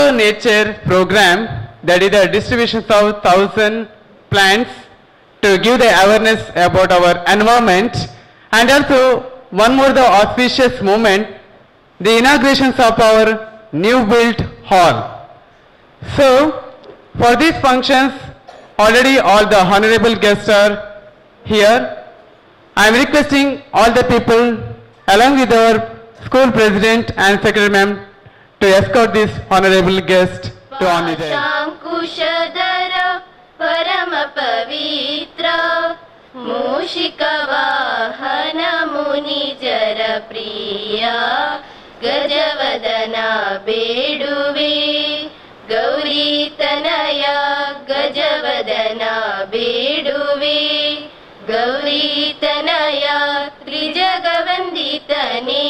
Mango Nature program, that is the distribution of 1,000 plants to give the awareness about our environment, and also one more the auspicious moment, the inaugurations of our new built hall. So for these functions, already all the honorable guests are here. I am requesting all the people along with our school president and secretary ma'am to escort this honorable guest to on the day. Shankushadara Parama Pavitra Mushikavahana Muni Jara Priya Gajavadana Beduve Gauri Tanaya Gajavadana Beduve Gauri Tanaya Trijagavanditane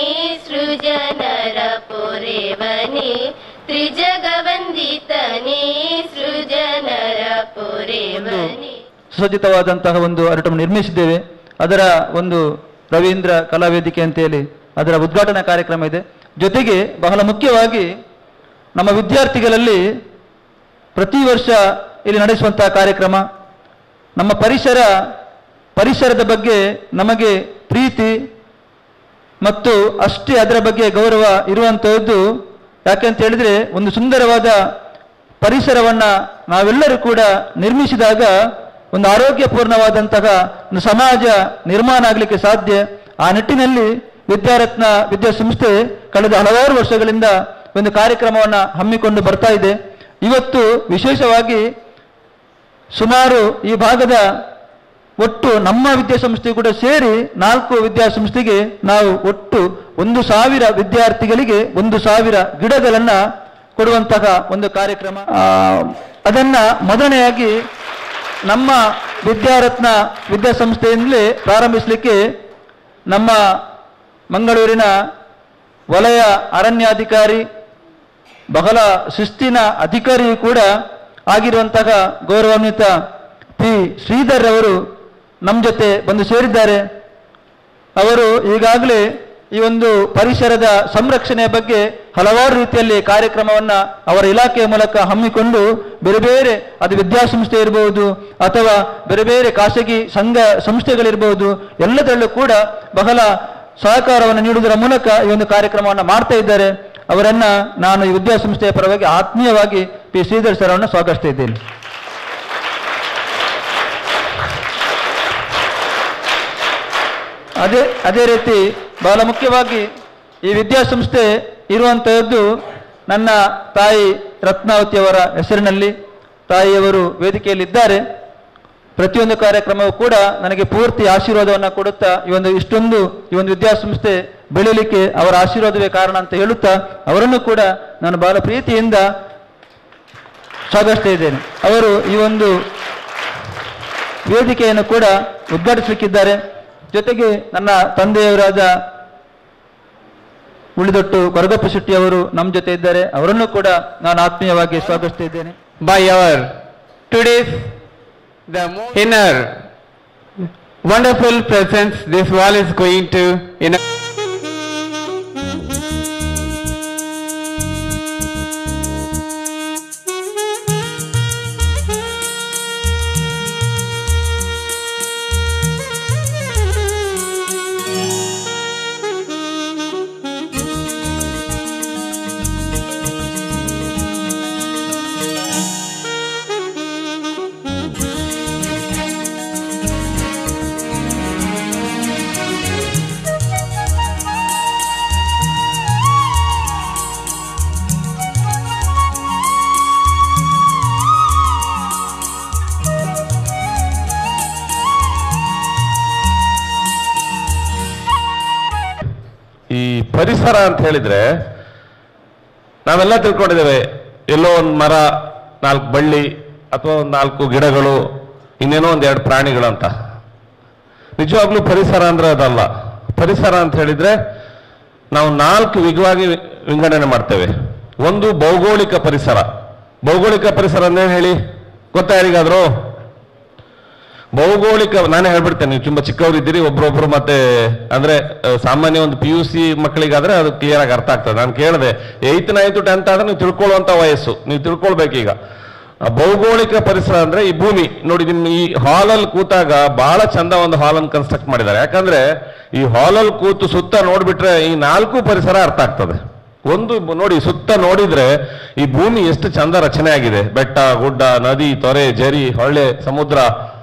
Srujanara Purevane Trijagavanditane Srujanara Purevane. ಸುಸಜ್ಜಿತವಾದಂತಹ ಒಂದು ಅರಟನ್ನು ನಿರ್ಮಿಸಿದ್ದೇವೆ. ಅದರ ಒಂದು ರವೀಂದ್ರ ಕಲಾವೇದಿಕೆ ಅಂತೇಳಿ ಅದರ ಉದ್ಘಾಟನಾ ಕಾರ್ಯಕ್ರಮ ಇದೆ. ಜೊತೆಗೆ ಬಹಳ ಮುಖ್ಯವಾಗಿ ನಮ್ಮ ವಿದ್ಯಾರ್ಥಿಗಳಲ್ಲಿ ಪ್ರತಿ ವರ್ಷ ಇಲ್ಲಿ ನಡೆಸುವಂತಹ ಕಾರ್ಯಕ್ರಮ, ನಮ್ಮ ಪರಿಸರದ ಬಗ್ಗೆ ನಮಗೆ ಪ್ರೀತಿ ಮತ್ತು ಅಷ್ಟೇ ಅದರ ಬಗ್ಗೆ ಗೌರವ ಇರುವಂತಹದ್ದು. ಯಾಕೆಂತ ಹೇಳಿದ್ರೆ ಒಂದು ಸುಂದರವಾದ ಪರಿಸರವನ್ನ ನಾವೆಲ್ಲರೂ ಕೂಡ ನಿರ್ಮಿಸಿದಾಗ ಒಂದು ಆರೋಗ್ಯಪೂರ್ಣವಾದಂತಹ ಒಂದು ಸಮಾಜ ನಿರ್ಮಾಣ ಆಗಲಿಕ್ಕೆ ಸಾಧ್ಯ. ಆ ನಿಟ್ಟಿನಲ್ಲಿ ವಿದ್ಯಾರತ್ನ ವಿದ್ಯಾಸಂಸ್ಥೆ ಕಳೆದ ಹಲವಾರು ವರ್ಷಗಳಿಂದ ಒಂದು ಕಾರ್ಯಕ್ರಮವನ್ನು ಹಮ್ಮಿಕೊಂಡು ಬರ್ತಾ ಇದೆ. ಇವತ್ತು ವಿಶೇಷವಾಗಿ ಸುಮಾರು ಈ ಭಾಗದ ಒಟ್ಟು ನಮ್ಮ ವಿದ್ಯಾಸಂಸ್ಥೆ ಕೂಡ ಸೇರಿ 4 ವಿದ್ಯಾಸಂಸ್ಥೆಗೆ ನಾವು ಒಟ್ಟು 1,000 ವಿದ್ಯಾರ್ಥಿಗಳಿಗೆ 1,000 ಗಿಡಗಳನ್ನು ಕೊಡುವಂತಹ ಒಂದು ಕಾರ್ಯಕ್ರಮ. ಅದನ್ನ ಮೊದಲನೆಯಾಗಿ ನಮ್ಮ ವಿದ್ಯಾರತ್ನ ವಿದ್ಯಾಸಂಸ್ಥೆಯಿಂದಲೇ ಪ್ರಾರಂಭಿಸಲಿಕ್ಕೆ ನಮ್ಮ ಮಂಗಳೂರಿನ ವಲಯ ಅರಣ್ಯಾಧಿಕಾರಿ, ಬಹಳ ಶಿಸ್ತಿನ ಅಧಿಕಾರಿಯೂ ಕೂಡ ಆಗಿರುವಂತಹ ಗೌರವಾನ್ವಿತ ಪಿ ಶ್ರೀಧರ್ ಅವರು ನಮ್ಮ ಜೊತೆ ಬಂದು ಸೇರಿದ್ದಾರೆ. ಅವರು ಈಗಾಗಲೇ ಈ ಒಂದು ಪರಿಸರದ ಸಂರಕ್ಷಣೆಯ ಬಗ್ಗೆ ಹಲವಾರು ರೀತಿಯಲ್ಲಿ ಕಾರ್ಯಕ್ರಮವನ್ನು ಅವರ ಇಲಾಖೆಯ ಮೂಲಕ ಹಮ್ಮಿಕೊಂಡು ಬೇರೆ ಬೇರೆ ಅದು ವಿದ್ಯಾಸಂಸ್ಥೆ ಇರಬಹುದು ಅಥವಾ ಬೇರೆ ಬೇರೆ ಖಾಸಗಿ ಸಂಘ ಸಂಸ್ಥೆಗಳಿರಬಹುದು, ಎಲ್ಲದರಲ್ಲೂ ಕೂಡ ಬಹಳ ಸಹಕಾರವನ್ನು ನೀಡುವುದರ ಮೂಲಕ ಈ ಒಂದು ಕಾರ್ಯಕ್ರಮವನ್ನು ಮಾಡ್ತಾ ಇದ್ದಾರೆ. ಅವರನ್ನ ನಾನು ಈ ವಿದ್ಯಾಸಂಸ್ಥೆಯ ಪರವಾಗಿ ಆತ್ಮೀಯವಾಗಿ ಪಿ ಶ್ರೀಧರ್ ಸರ್ ಅವರನ್ನು ಸ್ವಾಗತಿಸ್ತಾ ಇದ್ದೇನೆ. ಅದೇ ರೀತಿ ಬಹಳ ಮುಖ್ಯವಾಗಿ ಈ ವಿದ್ಯಾಸಂಸ್ಥೆ ಇರುವಂತಹದ್ದು ನನ್ನ ತಾಯಿ ರತ್ನಾವತಿಯವರ ಹೆಸರಿನಲ್ಲಿ. ತಾಯಿಯವರು ವೇದಿಕೆಯಲ್ಲಿದ್ದಾರೆ. ಪ್ರತಿಯೊಂದು ಕಾರ್ಯಕ್ರಮವೂ ಕೂಡ ನನಗೆ ಪೂರ್ತಿ ಆಶೀರ್ವಾದವನ್ನು ಕೊಡುತ್ತಾ ಈ ಒಂದು ವಿದ್ಯಾಸಂಸ್ಥೆ ಬೆಳೀಲಿಕ್ಕೆ ಅವರ ಆಶೀರ್ವಾದವೇ ಕಾರಣ ಅಂತ ಹೇಳುತ್ತಾ ಅವರನ್ನು ಕೂಡ ನಾನು ಬಹಳ ಪ್ರೀತಿಯಿಂದ ಸ್ವಾಗತಿಸ್ತಾ ಇದ್ದೇನೆ. ಅವರು ಈ ಒಂದು ವೇದಿಕೆಯನ್ನು ಕೂಡ ಉದ್ಘಾಟಿಸಲಿಕ್ಕಿದ್ದಾರೆ. ಜೊತೆಗೆ ನನ್ನ ತಂದೆಯವರಾದ ಉಳಿದೊಟ್ಟು ಕೊರಗಪ್ಪ ಶೆಟ್ಟಿ ಅವರು ನಮ್ಮ ಜೊತೆ ಇದ್ದಾರೆ. ಅವರನ್ನು ಕೂಡ ನಾನು ಆತ್ಮೀಯವಾಗಿ ಸ್ವಾಗತಿಸ್ತಾ ಇದ್ದೇನೆ. By our today's the inner wonderful presence, this wall is going to ಪರಿಸರ ಅಂತ ಹೇಳಿದ್ರೆ ನಾವೆಲ್ಲ ತಿಳ್ಕೊಂಡಿದ್ದೇವೆ, ಎಲ್ಲೋ ಒಂದು ಮರ, 4 ಬಳ್ಳಿ ಅಥವಾ 4 ಗಿಡಗಳು, ಇನ್ನೇನೋ 1-2 ಪ್ರಾಣಿಗಳು ಅಂತ. ನಿಜವಾಗ್ಲೂ ಪರಿಸರ ಅಂದ್ರೆ ಅದಲ್ಲ. ಪರಿಸರ ಅಂತ ಹೇಳಿದ್ರೆ ನಾವು 4 ವಿಧವಾಗಿ ವಿಂಗಡಣೆ ಮಾಡ್ತೇವೆ. ಒಂದು ಭೌಗೋಳಿಕ ಪರಿಸರ. ಭೌಗೋಳಿಕ ಪರಿಸರ ಅಂದೇನು ಹೇಳಿ ಗೊತ್ತಾ ಯಾರಿಗಾದ್ರು? ಭೌಗೋಳಿಕ, ನಾನೇ ಹೇಳ್ಬಿಡ್ತೇನೆ, ನೀವು ತುಂಬಾ ಚಿಕ್ಕವರಿದ್ದೀರಿ, ಒಬ್ರೊಬ್ರು ಮತ್ತೆ ಅಂದ್ರೆ ಸಾಮಾನ್ಯ ಒಂದು PUC ಮಕ್ಕಳಿಗಾದ್ರೆ ಅದು ಕ್ಲಿಯರ್ ಆಗಿ ಅರ್ಥ ಆಗ್ತದೆ. ನಾನು ಕೇಳಿದೆ 8th 9th 10th ಆದ್ರೆ ನೀವು ತಿಳ್ಕೊಳ್ಳುವಂತ ವಯಸ್ಸು, ನೀವು ತಿಳ್ಕೊಳ್ಬೇಕೀಗ. ಭೌಗೋಳಿಕ ಪರಿಸರ ಅಂದ್ರೆ ಈ ಭೂಮಿ ನೋಡಿ. ನಿಮ್ ಈ ಹಾಲಲ್ಲಿ ಕೂತಾಗ ಬಹಳ ಚಂದ ಒಂದು ಹಾಲನ್ನು ಕನ್ಸ್ಟ್ರಕ್ಟ್ ಮಾಡಿದ್ದಾರೆ. ಯಾಕಂದ್ರೆ ಈ ಹಾಲಲ್ಲಿ ಕೂತು ಸುತ್ತ ನೋಡ್ಬಿಟ್ರೆ ಈ 4 ಪರಿಸರ ಅರ್ಥ ಆಗ್ತದೆ. ಒಂದು ನೋಡಿ, ಸುತ್ತ ನೋಡಿದ್ರೆ ಈ ಭೂಮಿ ಎಷ್ಟು ಚಂದ ರಚನೆ ಆಗಿದೆ. ಬೆಟ್ಟ, ಗುಡ್ಡ, ನದಿ, ತೊರೆ, ಜರಿ, ಹೊಳೆ, ಸಮುದ್ರ,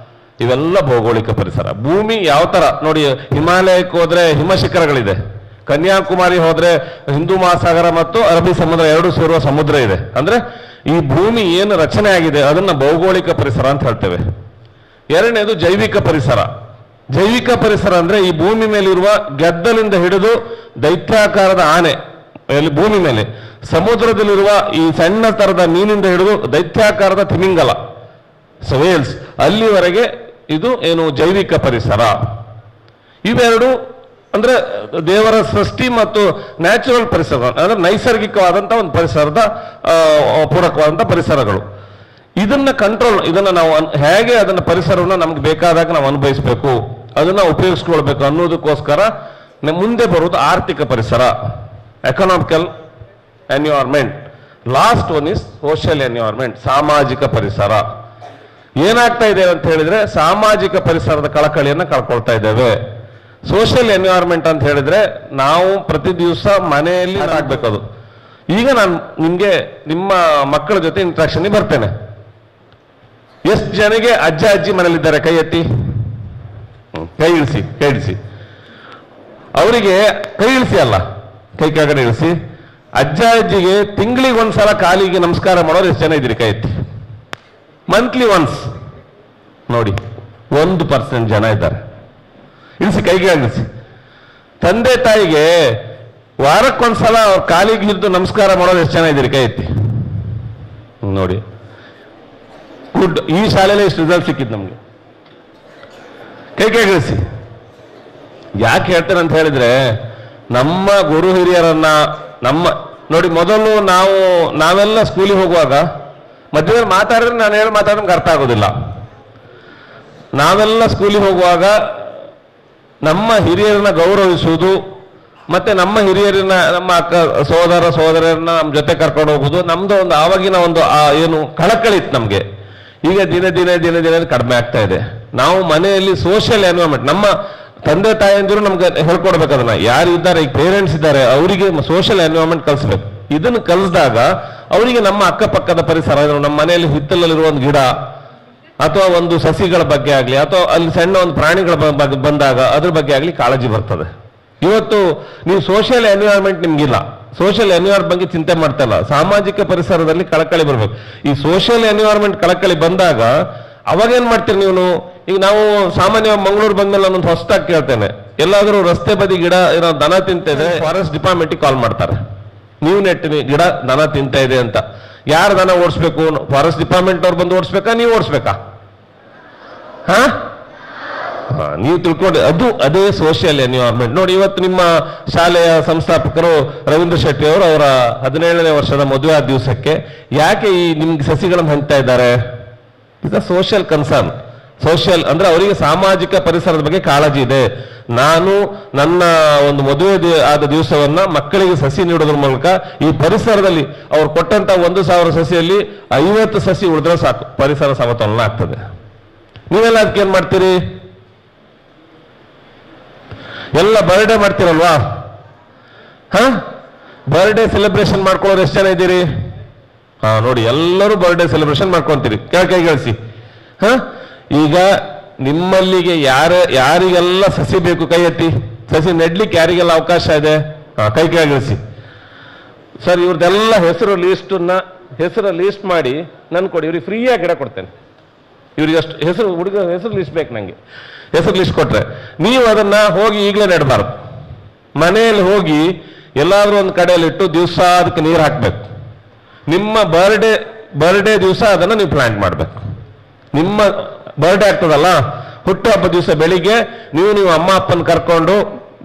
ಇವೆಲ್ಲ ಭೌಗೋಳಿಕ ಪರಿಸರ. ಭೂಮಿ ಯಾವ ತರ ನೋಡಿ, ಹಿಮಾಲಯಕ್ಕೆ ಹೋದ್ರೆ ಹಿಮಶಿಖರಗಳಿದೆ, ಕನ್ಯಾಕುಮಾರಿ ಹೋದ್ರೆ ಹಿಂದೂ ಮಹಾಸಾಗರ ಮತ್ತು ಅರಬ್ಬಿ ಸಮುದ್ರ ಎರಡು ಸೇರುವ ಸಮುದ್ರ ಇದೆ. ಅಂದ್ರೆ ಈ ಭೂಮಿ ಏನು ರಚನೆ ಆಗಿದೆ ಅದನ್ನ ಭೌಗೋಳಿಕ ಪರಿಸರ ಅಂತ ಹೇಳ್ತೇವೆ. ಎರಡನೇದು ಜೈವಿಕ ಪರಿಸರ. ಜೈವಿಕ ಪರಿಸರ ಅಂದ್ರೆ ಈ ಭೂಮಿ ಮೇಲಿರುವ ಗೆದ್ದಲಿಂದ ಹಿಡಿದು ದೈತ್ಯಾಕಾರದ ಆನೆ ಇಲ್ಲಿ ಭೂಮಿ ಮೇಲೆ, ಸಮುದ್ರದಲ್ಲಿರುವ ಈ ಸಣ್ಣ ತರದ ಮೀನಿಂದ ಹಿಡಿದು ದೈತ್ಯಾಕಾರದ ತಿಮಿಂಗಲ, ವೇಲ್ಸ್, ಅಲ್ಲಿವರೆಗೆ ಇದು ಏನು ಜೈವಿಕ ಪರಿಸರ. ಇವೆರಡು ಅಂದ್ರೆ ದೇವರ ಸೃಷ್ಟಿ ಮತ್ತು ನ್ಯಾಚುರಲ್ ಪರಿಸರ ಅಂದ್ರೆ ನೈಸರ್ಗಿಕವಾದಂತಹ ಒಂದು ಪರಿಸರದ ಪೂರಕವಾದಂತಹ ಪರಿಸರಗಳು. ಇದನ್ನ ಕಂಟ್ರೋಲ್, ಇದನ್ನ ನಾವು ಹೇಗೆ ಅದನ್ನ ಪರಿಸರವನ್ನ ನಮ್ಗೆ ಬೇಕಾದಾಗ ನಾವು ಅನುಭವಿಸಬೇಕು, ಅದನ್ನ ಉಪಯೋಗಿಸ್ಕೊಳ್ಬೇಕು ಅನ್ನೋದಕ್ಕೋಸ್ಕರ ಮುಂದೆ ಬರುವುದು ಆರ್ಥಿಕ ಪರಿಸರ, economical environment. Last one is social environment, ಸಾಮಾಜಿಕ ಪರಿಸರ. ಏನಾಗ್ತಾ ಇದೆ ಅಂತ ಹೇಳಿದ್ರೆ ಸಾಮಾಜಿಕ ಪರಿಸರದ ಕಳಕಳಿಯನ್ನ ಕಳ್ಕೊಳ್ತಾ ಇದ್ದೇವೆ. ಸೋಷಿಯಲ್ ಎನ್ವಿರಾನ್ಮೆಂಟ್ ಅಂತ ಹೇಳಿದ್ರೆ ನಾವು ಪ್ರತಿ ದಿವಸ ಮನೆಯಲ್ಲಿ ಆಗ್ಬೇಕದು. ಈಗ ನಾನು ನಿಮ್ಗೆ ನಿಮ್ಮ ಮಕ್ಕಳ ಜೊತೆ ಇಂಟ್ರಾಕ್ಷನ್ ಬರ್ತೇನೆ. ಎಷ್ಟು ಜನಗೆ ಅಜ್ಜ ಅಜ್ಜಿ ಮನೇಲಿದ್ದಾರೆ? ಕೈ ಎತ್ತಿ, ಕೈ ಇಳಿಸಿ, ಕೈ ಇಳಿಸಿ. ಅವರಿಗೆ ಕೈ ಇಳಿಸಿ ಅಲ್ಲ, ಕೈ ಕೆಳಗಡೆ ಇಳಿಸಿ. ಅಜ್ಜ ಅಜ್ಜಿಗೆ ತಿಂಗಳಿಗೆ ಒಂದ್ಸಲ ಕಾಲಿಗೆ ನಮಸ್ಕಾರ ಮಾಡೋರು ಎಷ್ಟು ಜನ ಇದ್ದೀರಿ? ಕೈ ಎತ್ತಿ. ಮಂತ್ಲಿ ಒನ್ಸ್ ನೋಡಿ 1% ಜನ ಇದ್ದಾರೆ. ಇಳಿಸಿ, ಕೈಗೆ ಇಳಿಸಿ. ತಂದೆ ತಾಯಿಗೆ ವಾರಕ್ಕೊಂದ್ಸಲ ಅವ್ರ ಕಾಲಿಗೆ ಹಿಡಿದು ನಮಸ್ಕಾರ ಮಾಡೋರು ಎಷ್ಟು ಜನ ಇದ್ದೀರಿ? ಕೈ ಎತ್ತಿ ನೋಡಿ. ಗುಡ್. ಈ ಶಾಲೆಯಲ್ಲಿ ಇಷ್ಟು ರಿಸಲ್ಟ್ ಸಿಕ್ಕಿದ್ದು ನಮ್ಗೆ. ಕೈ ಇಳಿಸಿ. ಯಾಕೆ ಹೇಳ್ತೇನೆ ಅಂತ ಹೇಳಿದ್ರೆ ನಮ್ಮ ಗುರು ಹಿರಿಯರನ್ನ ನೋಡಿ, ಮೊದಲು ನಾವೆಲ್ಲ ಸ್ಕೂಲಿಗೆ ಹೋಗುವಾಗ ಮಧ್ಯದಲ್ಲಿ ಮಾತಾಡಿದ್ರೆ ನಾನು ಹೇಳಿ ಮಾತಾಡೋಕೆ ಅರ್ಥ ಆಗೋದಿಲ್ಲ. ನಾವೆಲ್ಲ ಸ್ಕೂಲಿಗೆ ಹೋಗುವಾಗ ನಮ್ಮ ಹಿರಿಯರನ್ನ ಗೌರವಿಸುವುದು ಮತ್ತೆ ನಮ್ಮ ಹಿರಿಯರನ್ನ, ನಮ್ಮ ಅಕ್ಕ ಸೋದರರನ್ನ ನಮ್ಮ ಜೊತೆ ಕರ್ಕೊಂಡು ಹೋಗುದು ನಮ್ದು ಒಂದು ಆವಾಗಿನ ಒಂದು ಏನು ಕಳಕಳಿತ್ತು ನಮ್ಗೆ. ಈಗ ದಿನ ಕಡಿಮೆ ಆಗ್ತಾ ಇದೆ. ನಾವು ಮನೆಯಲ್ಲಿ ಸೋಷಿಯಲ್ ಎನ್ವೈರನ್ಮೆಂಟ್, ನಮ್ಮ ತಂದೆ ತಾಯಿಯಂದಿರು ನಮ್ಗೆ ಹೇಳ್ಕೊಡ್ಬೇಕು. ಅದನ್ನ ಯಾರು ಇದ್ದಾರೆ, ಈಗ ಪೇರೆಂಟ್ಸ್ ಇದ್ದಾರೆ, ಅವರಿಗೆ ಸೋಷಿಯಲ್ ಎನ್ವೈರನ್ಮೆಂಟ್ ಕಲಿಸ್ಬೇಕು. ಇದನ್ನು ಕಲಿಸಿದಾಗ ಅವರಿಗೆ ನಮ್ಮ ಅಕ್ಕಪಕ್ಕದ ಪರಿಸರ, ನಮ್ಮ ಮನೆಯಲ್ಲಿ ಹಿತ್ತಲಲ್ಲಿರುವ ಒಂದು ಗಿಡ ಅಥವಾ ಒಂದು ಸಸಿಗಳ ಬಗ್ಗೆ ಆಗಲಿ ಅಥವಾ ಅಲ್ಲಿ ಸಣ್ಣ ಒಂದು ಪ್ರಾಣಿಗಳ ಬಂದಾಗ ಅದ್ರ ಬಗ್ಗೆ ಆಗಲಿ ಕಾಳಜಿ ಬರ್ತದೆ. ಇವತ್ತು ನೀವು ಸೋಷಿಯಲ್ ಎನ್ವೈರನ್ಮೆಂಟ್ ನಿಮ್ಗಿಲ್ಲ, ಸೋಷಿಯಲ್ ಎನ್ವೈರನ್ಮೆಂಟ್ ಬಗ್ಗೆ ಚಿಂತೆ ಮಾಡ್ತಾ ಇಲ್ಲ. ಸಾಮಾಜಿಕ ಪರಿಸರದಲ್ಲಿ ಕಳಕಳಿ ಬರಬೇಕು. ಈ ಸೋಷಿಯಲ್ ಎನ್ವೈರನ್ಮೆಂಟ್ ಕಳಕಳಿ ಬಂದಾಗ ಅವಾಗೇನ್ ಮಾಡ್ತೀರಿ ನೀವು? ಈಗ ನಾವು ಸಾಮಾನ್ಯ ಮಂಗಳೂರು ಬಂದ್ಮೇಲೆ ನಾನೊಂದು ಹೊಸದಾಗಿ ಕೇಳ್ತೇನೆ, ಎಲ್ಲಾದ್ರೂ ರಸ್ತೆ ಬದಿ ಗಿಡ ಏನೋ ದನ ತಿಂತ ಇದೆ, ಫಾರೆಸ್ಟ್ ಡಿಪಾರ್ಟ್ಮೆಂಟ್ಗೆ ಕಾಲ್ ಮಾಡ್ತಾರೆ, ನೀವು ನೆಟ್ಟಿನಿ ಗಿಡ ದನ ತಿಂತ ಇದೆ ಅಂತ. ಯಾರು ದನ ಓಡಿಸ್ಬೇಕು? ಫಾರೆಸ್ಟ್ ಡಿಪಾರ್ಟ್ಮೆಂಟ್ ಅವ್ರು ಬಂದು ಓಡಿಸ್ಬೇಕಾ, ನೀವು ಓಡಿಸ್ಬೇಕಾ? ನೀವು ತಿಳ್ಕೊಂಡು ಅದೇ ಸೋಷಿಯಲ್ ಎನ್ವಿರಾನ್ಮೆಂಟ್. ನೋಡಿ, ಇವತ್ತು ನಿಮ್ಮ ಶಾಲೆಯ ಸಂಸ್ಥಾಪಕರು ರವೀಂದ್ರ ಶೆಟ್ಟಿ ಅವರು ಅವರ 17ನೇ ವರ್ಷದ ಮದುವೆ ಆದ ದಿವಸಕ್ಕೆ ಯಾಕೆ ಈ ನಿಮ್ಗೆ ಸಸಿಗಳನ್ನು ಹಂಚ್ತಾ ಇದ್ದಾರೆ? ಇದು ಸೋಷಿಯಲ್ ಕನ್ಸರ್ನ್. ಸೋಷಿಯಲ್ ಅಂದ್ರೆ ಅವರಿಗೆ ಸಾಮಾಜಿಕ ಪರಿಸರದ ಬಗ್ಗೆ ಕಾಳಜಿ ಇದೆ. ನಾನು ನನ್ನ ಒಂದು ಮದುವೆ ಆದ ದಿವಸವನ್ನ ಮಕ್ಕಳಿಗೆ ಸಸಿ ನೀಡೋದ್ರ ಮೂಲಕ ಈ ಪರಿಸರದಲ್ಲಿ ಅವ್ರು ಕೊಟ್ಟಂತ 1,000 ಸಸಿಯಲ್ಲಿ 50 ಸಸಿ ಉಳಿದ್ರೆ ಸಾಕು, ಪರಿಸರ ಸಮತೋಲನ ಆಗ್ತದೆ. ನೀವೆಲ್ಲ ಅದಕ್ಕೆ ಏನ್ ಮಾಡ್ತೀರಿ? ಎಲ್ಲ ಬರ್ಡೇ ಮಾಡ್ತೀರಲ್ವಾ? ಬರ್ಡೇ ಸೆಲೆಬ್ರೇಷನ್ ಮಾಡ್ಕೊಳ್ಳೋರು ಎಷ್ಟು ಜನ ಇದ್ದೀರಿ? ನೋಡಿ, ಎಲ್ಲರೂ ಬರ್ಡೇ ಸೆಲೆಬ್ರೇಷನ್ ಮಾಡ್ಕೊಂತೀರಿ. ಕೈಗಳಿಸಿ. ಈಗ ನಿಮ್ಮಲ್ಲಿಗೆ ಯಾರಿಗೆಲ್ಲ ಸಸಿ ಬೇಕು ಕೈ ಎತ್ತಿ. ಸಸಿ ನೆಡ್ಲಿಕ್ಕೆ ಯಾರಿಗೆಲ್ಲ ಅವಕಾಶ ಇದೆ? ಕೈ ಕೆಳಗಿಳಿಸಿ. ಸರ್, ಇವ್ರದ್ದೆಲ್ಲ ಹೆಸರು ಲೀಸ್ಟ್ ಮಾಡಿ ನನ್ ಕೊಡಿ, ಇವ್ರಿಗೆ ಫ್ರೀಯಾಗಿ ಗಿಡ ಕೊಡ್ತೇನೆ. ಇವ್ರಿಗೆ ಅಷ್ಟು ಹೆಸರು ಲಿಸ್ಟ್ ಬೇಕು ನಂಗೆ. ಹೆಸರು ಲಿಸ್ಟ್ ಕೊಟ್ರೆ ನೀವು ಅದನ್ನ ಹೋಗಿ ಈಗಲೇ ನೆಡಬಾರ್ದು. ಮನೆಯಲ್ಲಿ ಹೋಗಿ ಎಲ್ಲಾದ್ರೂ ಒಂದು ಕಡೆಯಲ್ಲಿಟ್ಟು ದಿವಸ ಅದಕ್ಕೆ ನೀರು ಹಾಕ್ಬೇಕು. ನಿಮ್ಮ ಬರ್ಡೇ ದಿವಸ ಅದನ್ನ ನೀವು ಪ್ಲಾಂಟ್ ಮಾಡ್ಬೇಕು. ನಿಮ್ಮ ಬರ್ಡೇ ಆಗ್ತದಲ್ಲ, ಹುಟ್ಟುಹಬ್ಬ ದಿವಸ ಬೆಳಿಗ್ಗೆ ನೀವು ಅಮ್ಮ ಅಪ್ಪನ ಕರ್ಕೊಂಡು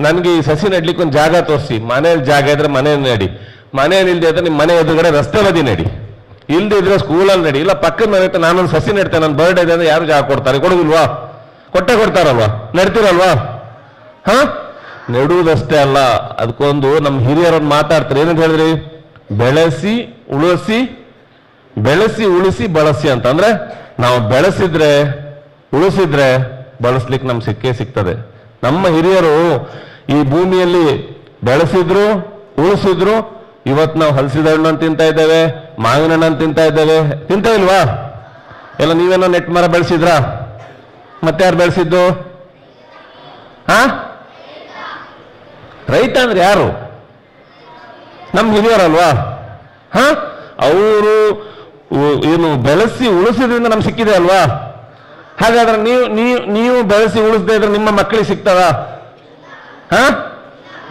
ನನಗೆ ಈ ಸಸಿ ನೆಡ್ಲಿಕ್ಕೆ ಒಂದು ಜಾಗ ತೋರಿಸಿ. ಮನೇಲಿ ಜಾಗ ಇದ್ರೆ ಮನೇಲಿ ನಡಿ, ಮನೇಲಿ ಇಲ್ದೇ ಇದ್ರೆ ನಿಮ್ಮ ಮನೆ ಎದುರುಗಡೆ ರಸ್ತೆ ಬದಿ ನಡಿ, ಇಲ್ದೇ ಇದ್ರೆ ಸ್ಕೂಲಲ್ಲಿ ನಡಿ, ಇಲ್ಲ ಪಕ್ಕದ ಮನೆ ನಾನೊಂದು ಸಸಿ ನೆಡ್ತೇನೆ, ನನ್ನ ಬರ್ಡೇ ಇದೆ ಅಂದ್ರೆ ಯಾರು ಜಾಗ ಕೊಡ್ತಾರೆ? ಕೊಡುದಿಲ್ವಾ? ಕೊಟ್ಟೆ ಕೊಡ್ತಾರಲ್ವಾ? ನೆಡ್ತೀರಲ್ವಾ? ಹ ನೆಡುವುದಷ್ಟೇ ಅಲ್ಲ, ಅದಕ್ಕೊಂದು ನಮ್ಮ ಹಿರಿಯರನ್ನು ಮಾತಾಡ್ತಾರೆ. ಏನಂತ ಹೇಳಿದ್ರಿ? ಬೆಳೆಸಿ ಉಳಿಸಿ, ಬೆಳೆಸಿ ಉಳಿಸಿ ಬಳಸಿ ಅಂತ. ಅಂದ್ರೆ ನಾವು ಬೆಳೆಸಿದ್ರೆ ಉಳಿಸಿದ್ರೆ ಬಳಸ್ಲಿಕ್ಕೆ ನಮ್ಗೆ ಸಿಕ್ಕೇ ಸಿಗ್ತದೆ. ನಮ್ಮ ಹಿರಿಯರು ಈ ಭೂಮಿಯಲ್ಲಿ ಬೆಳೆಸಿದ್ರು ಉಳಿಸಿದ್ರು. ಇವತ್ತು ನಾವು ಹಲಸಿದ ಹಣ್ಣನ್ನು ತಿಂತಾ ಇದ್ದೇವೆ, ಮಾವಿನ ಹಣ್ಣನ್ನು ತಿಂತಾ ಇದ್ದೇವೆ. ತಿಂತಾ ಇಲ್ವಾ? ಎಲ್ಲ ನೀವೇನೋ ನೆಟ್ ಮರ ಬೆಳೆಸಿದ್ರಾ? ಮತ್ತೆ ಯಾರು ಬೆಳೆಸಿದ್ದು? ರೈತ ಅಂದ್ರೆ ಯಾರು? ನಮ್ಮ ಹಿರಿಯರಲ್ವಾ? ಅವರು ಏನು ಬೆಳೆಸಿ ಉಳಿಸಿದ್ರಿಂದ ನಮ್ಗೆ ಸಿಕ್ಕಿದೆ ಅಲ್ವಾ? ಹಾಗಾದ್ರೆ ನೀವು ಬೆಳೆಸಿ ಉಳಿಸದೇ ಇದ್ರೆ ನಿಮ್ಮ ಮಕ್ಕಳಿಗೆ ಸಿಗ್ತದ?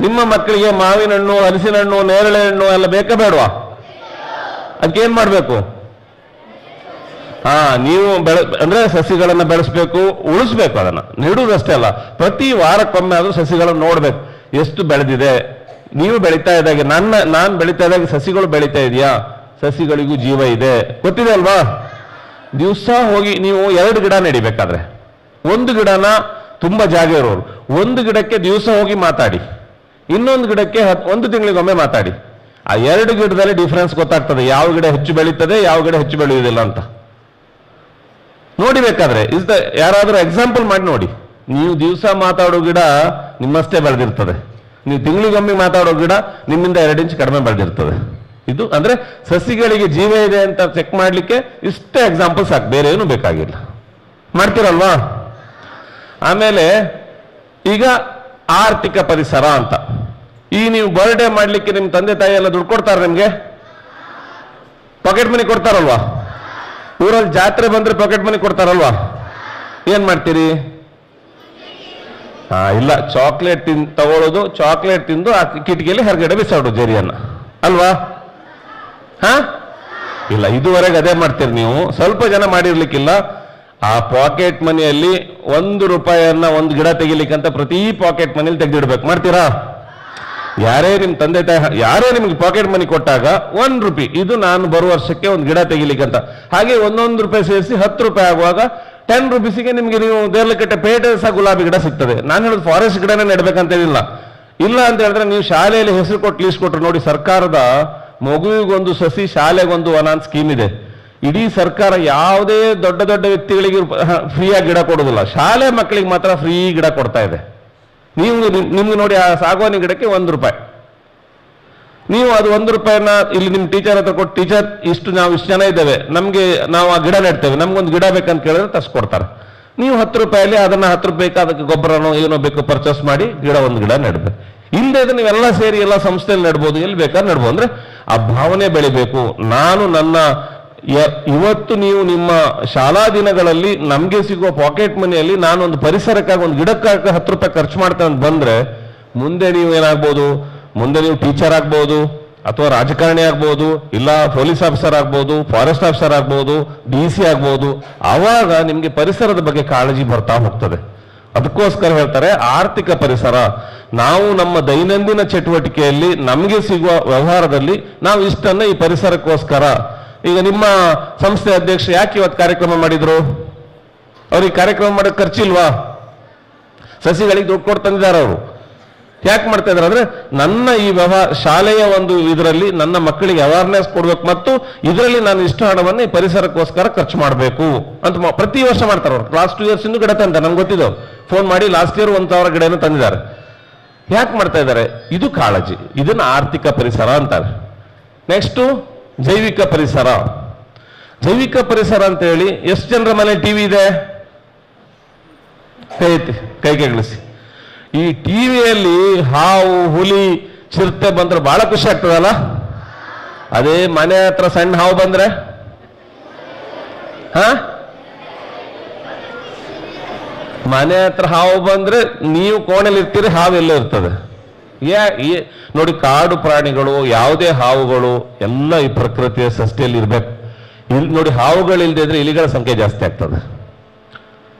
ನಿಮ್ಮ ಮಕ್ಕಳಿಗೆ ಮಾವಿನ ಹಣ್ಣು, ಹಲಸಿನ ಹಣ್ಣು, ನೇರಳೆ ಹಣ್ಣು ಎಲ್ಲ ಬೇಕಾ ಬೇಡವಾ? ಅದಕ್ಕೇನ್ ಮಾಡ್ಬೇಕು? ನೀವು ಅಂದ್ರೆ ಸಸಿಗಳನ್ನ ಬೆಳೆಸ್ಬೇಕು, ಉಳಿಸ್ಬೇಕು. ಅದನ್ನ ನೆಡುವುದಷ್ಟೇ ಅಲ್ಲ, ಪ್ರತಿ ವಾರಕ್ಕೊಮ್ಮೆ ಆದ್ರೂ ಸಸಿಗಳನ್ನು ನೋಡ್ಬೇಕು, ಎಷ್ಟು ಬೆಳೆದಿದೆ. ನೀವು ಬೆಳೀತಾ ಇದ್ದಾಗೆ ನಾನು ಬೆಳೀತಾ ಇದ್ದಾಗ ಸಸಿಗಳು ಬೆಳೀತಾ ಇದೆಯಾ? ಸಸಿಗಳಿಗೂ ಜೀವ ಇದೆ, ಗೊತ್ತಿದೆ ಅಲ್ವಾ? ದಿವಸ ಹೋಗಿ ನೀವು 2 ಗಿಡ ನೆಡಿಬೇಕಾದ್ರೆ, ಒಂದು ಗಿಡನ ತುಂಬಾ ಜಾಗ ಇರೋರು, ಒಂದು ಗಿಡಕ್ಕೆ ದಿವಸ ಹೋಗಿ ಮಾತಾಡಿ, ಇನ್ನೊಂದು ಗಿಡಕ್ಕೆ 1 ತಿಂಗಳಿಗೊಮ್ಮೆ ಮಾತಾಡಿ. ಆ 2 ಗಿಡದಲ್ಲಿ ಡಿಫರೆನ್ಸ್ ಗೊತ್ತಾಗ್ತದೆ, ಯಾವ ಗಿಡ ಹೆಚ್ಚು ಬೆಳೀತದೆ, ಯಾವ ಗಿಡ ಹೆಚ್ಚು ಬೆಳೆಯುವುದಿಲ್ಲ ಅಂತ ನೋಡಿಬೇಕಾದ್ರೆ. ಯಾರಾದ್ರೂ ಎಕ್ಸಾಂಪಲ್ ಮಾಡಿ ನೋಡಿ. ನೀವು ದಿವಸ ಮಾತಾಡೋ ಗಿಡ ನಿಮ್ಮಷ್ಟೇ ಬೆಳೆದಿರ್ತದೆ, ನೀವು ತಿಂಗಳಿಗೊಮ್ಮೆ ಮಾತಾಡೋ ಗಿಡ ನಿಮ್ಮಿಂದ 2 ಇಂಚ್ ಕಡಿಮೆ ಬೆಳೆದಿರ್ತದೆ. ಇದು ಅಂದ್ರೆ ಸಸಿಗಳಿಗೆ ಜೀವ ಇದೆ ಅಂತ ಚೆಕ್ ಮಾಡ್ಲಿಕ್ಕೆ ಇಷ್ಟೇ ಎಕ್ಸಾಂಪಲ್ ಸಾಕು, ಬೇರೆ ಏನು ಬೇಕಾಗಿಲ್ಲ. ಮಾಡ್ತೀರಲ್ವಾ? ಆಮೇಲೆ ಈಗ ಆರ್ಥಿಕ ಪರಿಸರ ಅಂತ. ಈ ನೀವು ಬರ್ಡೇ ಮಾಡ್ಲಿಕ್ಕೆ ನಿಮ್ ತಂದೆ ತಾಯಿ ಎಲ್ಲ ದುಡ್ಡು ಕೊಡ್ತಾರ? ನಿಮ್ಗೆ ಪಾಕೆಟ್ ಮನಿ ಕೊಡ್ತಾರಲ್ವಾ? ಊರಲ್ಲಿ ಜಾತ್ರೆ ಬಂದ್ರೆ ಪಾಕೆಟ್ ಮನಿ ಕೊಡ್ತಾರಲ್ವಾ? ಏನ್ ಮಾಡ್ತೀರಿ? ಇಲ್ಲ, ಚಾಕ್ಲೇಟ್ ತಗೊಳ್ಳೋದು, ಚಾಕ್ಲೇಟ್ ತಿಂದು ಆ ಕಿಟಕಿಯಲ್ಲಿ ಹೊರಗಡೆ ಬಿಸಾಡೋದು ಜರಿಯನ್ನ ಅಲ್ವಾ? ಇಲ್ಲ, ಇದುವರೆಗೆ ಅದೇ ಮಾಡ್ತೀರಿ ನೀವು. ಸ್ವಲ್ಪ ಜನ ಮಾಡಿರ್ಲಿಕ್ಕಿಲ್ಲ. ಆ ಪಾಕೆಟ್ ಮನಿಯಲ್ಲಿ 1 ರೂಪಾಯಿಯನ್ನ 1 ಗಿಡ ತೆಗಿಲಿಕ್ಕಂತ ಪ್ರತಿ ಪಾಕೆಟ್ ಮನಿಯಲ್ಲಿ ತೆಗೆದಿಡ್ಬೇಕು. ಮಾಡ್ತೀರಾ? ಯಾರೇ ನಿಮ್ ತಂದೆ ತಾಯಿ ಯಾರೇ ನಿಮ್ಗೆ ಪಾಕೆಟ್ ಮನಿ ಕೊಟ್ಟಾಗ 1 ರೂಪಾಯಿ, ಇದು ನಾನು ಬರುವ ವರ್ಷಕ್ಕೆ 1 ಗಿಡ ತೆಗಿಲಿಕ್ಕಂತ. ಹಾಗೆ 1 ರೂಪಾಯಿ ಸೇರಿಸಿ 10 ರೂಪಾಯಿ ಆಗುವಾಗ 10 ರೂಪೀಸಿಗೆ ನಿಮ್ಗೆ ನೀವು ದೇರ್ಲಕಟ್ಟೆ ಪೇಟೆ ಸಹ ಗುಲಾಬಿ ಗಿಡ ಸಿಗ್ತದೆ. ನಾನು ಹೇಳೋದು ಫಾರೆಸ್ಟ್ ಗಿಡನೇ ನೆಡ್ಬೇಕಂತ ಹೇಳಿಲ್ಲ. ಇಲ್ಲ ಅಂತ ಹೇಳಿದ್ರೆ ನೀವು ಶಾಲೆಯಲ್ಲಿ ಹೆಸರು ಕೊಟ್ಟು ಲೀಸ್ ಕೊಟ್ಟರು ನೋಡಿ, ಸರ್ಕಾರದ ಮಗುವಿಗೊಂದು ಸಸಿ ಶಾಲೆಗೊಂದು ವನ ಅಂತ ಸ್ಕೀಮ್ ಇದೆ. ಇಡೀ ಸರ್ಕಾರ ಯಾವುದೇ ದೊಡ್ಡ ದೊಡ್ಡ ವ್ಯಕ್ತಿಗಳಿಗೆ ಫ್ರೀಯಾಗಿ ಗಿಡ ಕೊಡೋದಿಲ್ಲ, ಶಾಲೆ ಮಕ್ಕಳಿಗೆ ಮಾತ್ರ ಫ್ರೀ ಗಿಡ ಕೊಡ್ತಾ ಇದೆ. ನಿಮ್ಗೆ ನೋಡಿ ಆ ಸಾಗುವಾನಿ ಗಿಡಕ್ಕೆ 1 ರೂಪಾಯಿ. ನೀವು ಅದು 1 ರೂಪಾಯಿನ ಇಲ್ಲಿ ನಿಮ್ ಟೀಚರ್ ಹತ್ರ ಕೊಟ್ಟು, ಟೀಚರ್ ಇಷ್ಟು ಜನ ಇದ್ದೇವೆ, ನಾವು ಆ ಗಿಡ ನೆಡ್ತೇವೆ, ನಮ್ಗೊಂದು ಗಿಡ ಬೇಕಂತ ಕೇಳಿದ್ರೆ ತರ್ಸ್ಕೊಡ್ತಾರೆ. ನೀವು 10 ರೂಪಾಯಲ್ಲಿ ಅದನ್ನ 10 ರೂಪಾಯಿಗೆ ಅದಕ್ಕೆ ಗೊಬ್ಬರನೋ ಏನೋ ಬೇಕು ಪರ್ಚೇಸ್ ಮಾಡಿ 1 ಗಿಡ ನೆಡ್ಬೇಕು. ಇಲ್ಲದೆ ನೀವೆಲ್ಲ ಸೇರಿ ಎಲ್ಲ ಸಂಸ್ಥೆಯಲ್ಲಿ ನೆಡ್ಬೋದು, ಎಲ್ಲಿ ಬೇಕಾದ್ರೆ ನೆಡ್ಬೋದು. ಅಂದ್ರೆ ಆ ಭಾವನೆ ಬೆಳಿಬೇಕು. ಇವತ್ತು ನೀವು ನಿಮ್ಮ ಶಾಲಾ ದಿನಗಳಲ್ಲಿ ನಮ್ಗೆ ಸಿಗುವ ಪಾಕೆಟ್ ಮನಿಯಲ್ಲಿ ನಾನೊಂದು ಪರಿಸರಕ್ಕಾಗಿ 1 ಗಿಡಕ್ಕಾಗಿ 10 ರೂಪಾಯಿ ಖರ್ಚು ಮಾಡ್ತಾ ಅಂತ ಬಂದ್ರೆ, ಮುಂದೆ ನೀವು ಏನಾಗ್ಬೋದು? ಮುಂದೆ ನೀವು ಟೀಚರ್ ಆಗ್ಬೋದು, ಅಥವಾ ರಾಜಕಾರಣಿ ಆಗ್ಬೋದು, ಇಲ್ಲ ಪೊಲೀಸ್ ಆಫೀಸರ್ ಆಗ್ಬೋದು, ಫಾರೆಸ್ಟ್ ಆಫೀಸರ್ ಆಗ್ಬೋದು, DC ಆಗ್ಬೋದು. ಆವಾಗ ನಿಮ್ಗೆ ಪರಿಸರದ ಬಗ್ಗೆ ಕಾಳಜಿ ಬರ್ತಾ ಹೋಗ್ತದೆ. ಅದಕ್ಕೋಸ್ಕರ ಹೇಳ್ತಾರೆ ಆರ್ಥಿಕ ಪರಿಸರ. ನಾವು ನಮ್ಮ ದೈನಂದಿನ ಚಟುವಟಿಕೆಯಲ್ಲಿ ನಮಗೆ ಸಿಗುವ ವ್ಯವಹಾರದಲ್ಲಿ ನಾವು ಇಷ್ಟನ್ನ ಈ ಪರಿಸರಕ್ಕೋಸ್ಕರ. ಈಗ ನಿಮ್ಮ ಸಂಸ್ಥೆ ಅಧ್ಯಕ್ಷ ಯಾಕೆ ಇವತ್ತು ಕಾರ್ಯಕ್ರಮ ಮಾಡಿದ್ರು? ಅವ್ರಿಗೆ ಕಾರ್ಯಕ್ರಮ ಮಾಡೋಕೆ ಖರ್ಚಿಲ್ವಾ? ಸಸಿಗಳಿಗೆ ದುಡ್ಡು ಕೊಟ್ಟು ತಂದಿದ್ದಾರೆ ಅವರು. ಯಾಕೆ ಮಾಡ್ತಾ ಇದ್ದಾರೆ ಅಂದ್ರೆ, ನನ್ನ ಈ ಶಾಲೆಯ ಒಂದು ಇದರಲ್ಲಿ ನನ್ನ ಮಕ್ಕಳಿಗೆ ಅವೇರ್ನೆಸ್ ಕೊಡ್ಬೇಕು, ಮತ್ತು ಇದರಲ್ಲಿ ನಾನು ಇಷ್ಟು ಹಣವನ್ನು ಈ ಪರಿಸರಕ್ಕೋಸ್ಕರ ಖರ್ಚು ಮಾಡಬೇಕು ಅಂತ ಪ್ರತಿ ವರ್ಷ ಮಾಡ್ತಾರೆ ಅವರು. ಲಾಸ್ಟ್ 2 ಇಯರ್ಸ್ ಇಂದು ಗಿಡ ತಂದ ನಮ್ಗೆ ಗೊತ್ತಿದ್ದವು. ಫೋನ್ ಮಾಡಿ ಲಾಸ್ಟ್ ಇಯರ್ 1000 ಗಿಡನೂ ತಂದಿದ್ದಾರೆ. ಯಾಕೆ ಮಾಡ್ತಾ ಇದ್ದಾರೆ? ಇದು ಕಾಳಜಿ. ಇದನ್ನ ಆರ್ಥಿಕ ಪರಿಸರ ಅಂತಾರೆ. ನೆಕ್ಸ್ಟ್ ಜೈವಿಕ ಪರಿಸರ. ಜೈವಿಕ ಪರಿಸರ ಅಂತ ಹೇಳಿ ಎಷ್ಟು ಜನರ ಮನೆ ಟಿವಿ ಇದೆ? ಕೈ ಕೆಗಳಿಸಿ. ಈ ಟಿವಿಯಲ್ಲಿ ಹಾವು, ಹುಲಿ, ಚಿರತೆ ಬಂದ್ರೆ ಬಹಳ ಖುಷಿ ಆಗ್ತದಲ್ಲ? ಅದೇ ಮನೆ ಹತ್ರ ಸಣ್ಣ ಹಾವು ಬಂದ್ರೆ ಮನೆ ಹತ್ರ ಹಾವು ಬಂದ್ರೆ ನೀವು ಕೋಣೆಯಲ್ಲಿ ಇರ್ತೀರಿ, ಹಾವು ಎಲ್ಲೋ ಇರ್ತದೆ. ನೋಡಿ, ಕಾಡು ಪ್ರಾಣಿಗಳು, ಯಾವುದೇ ಹಾವುಗಳು ಎಲ್ಲ ಈ ಪ್ರಕೃತಿಯ ಸೃಷ್ಟಿಯಲ್ಲಿ ಇರ್ಬೇಕು. ಇಲ್ಲಿ ನೋಡಿ, ಹಾವುಗಳಿಲ್ದೇ ಇದ್ರೆ ಇಲಿಗಳ ಸಂಖ್ಯೆ ಜಾಸ್ತಿ ಆಗ್ತದೆ.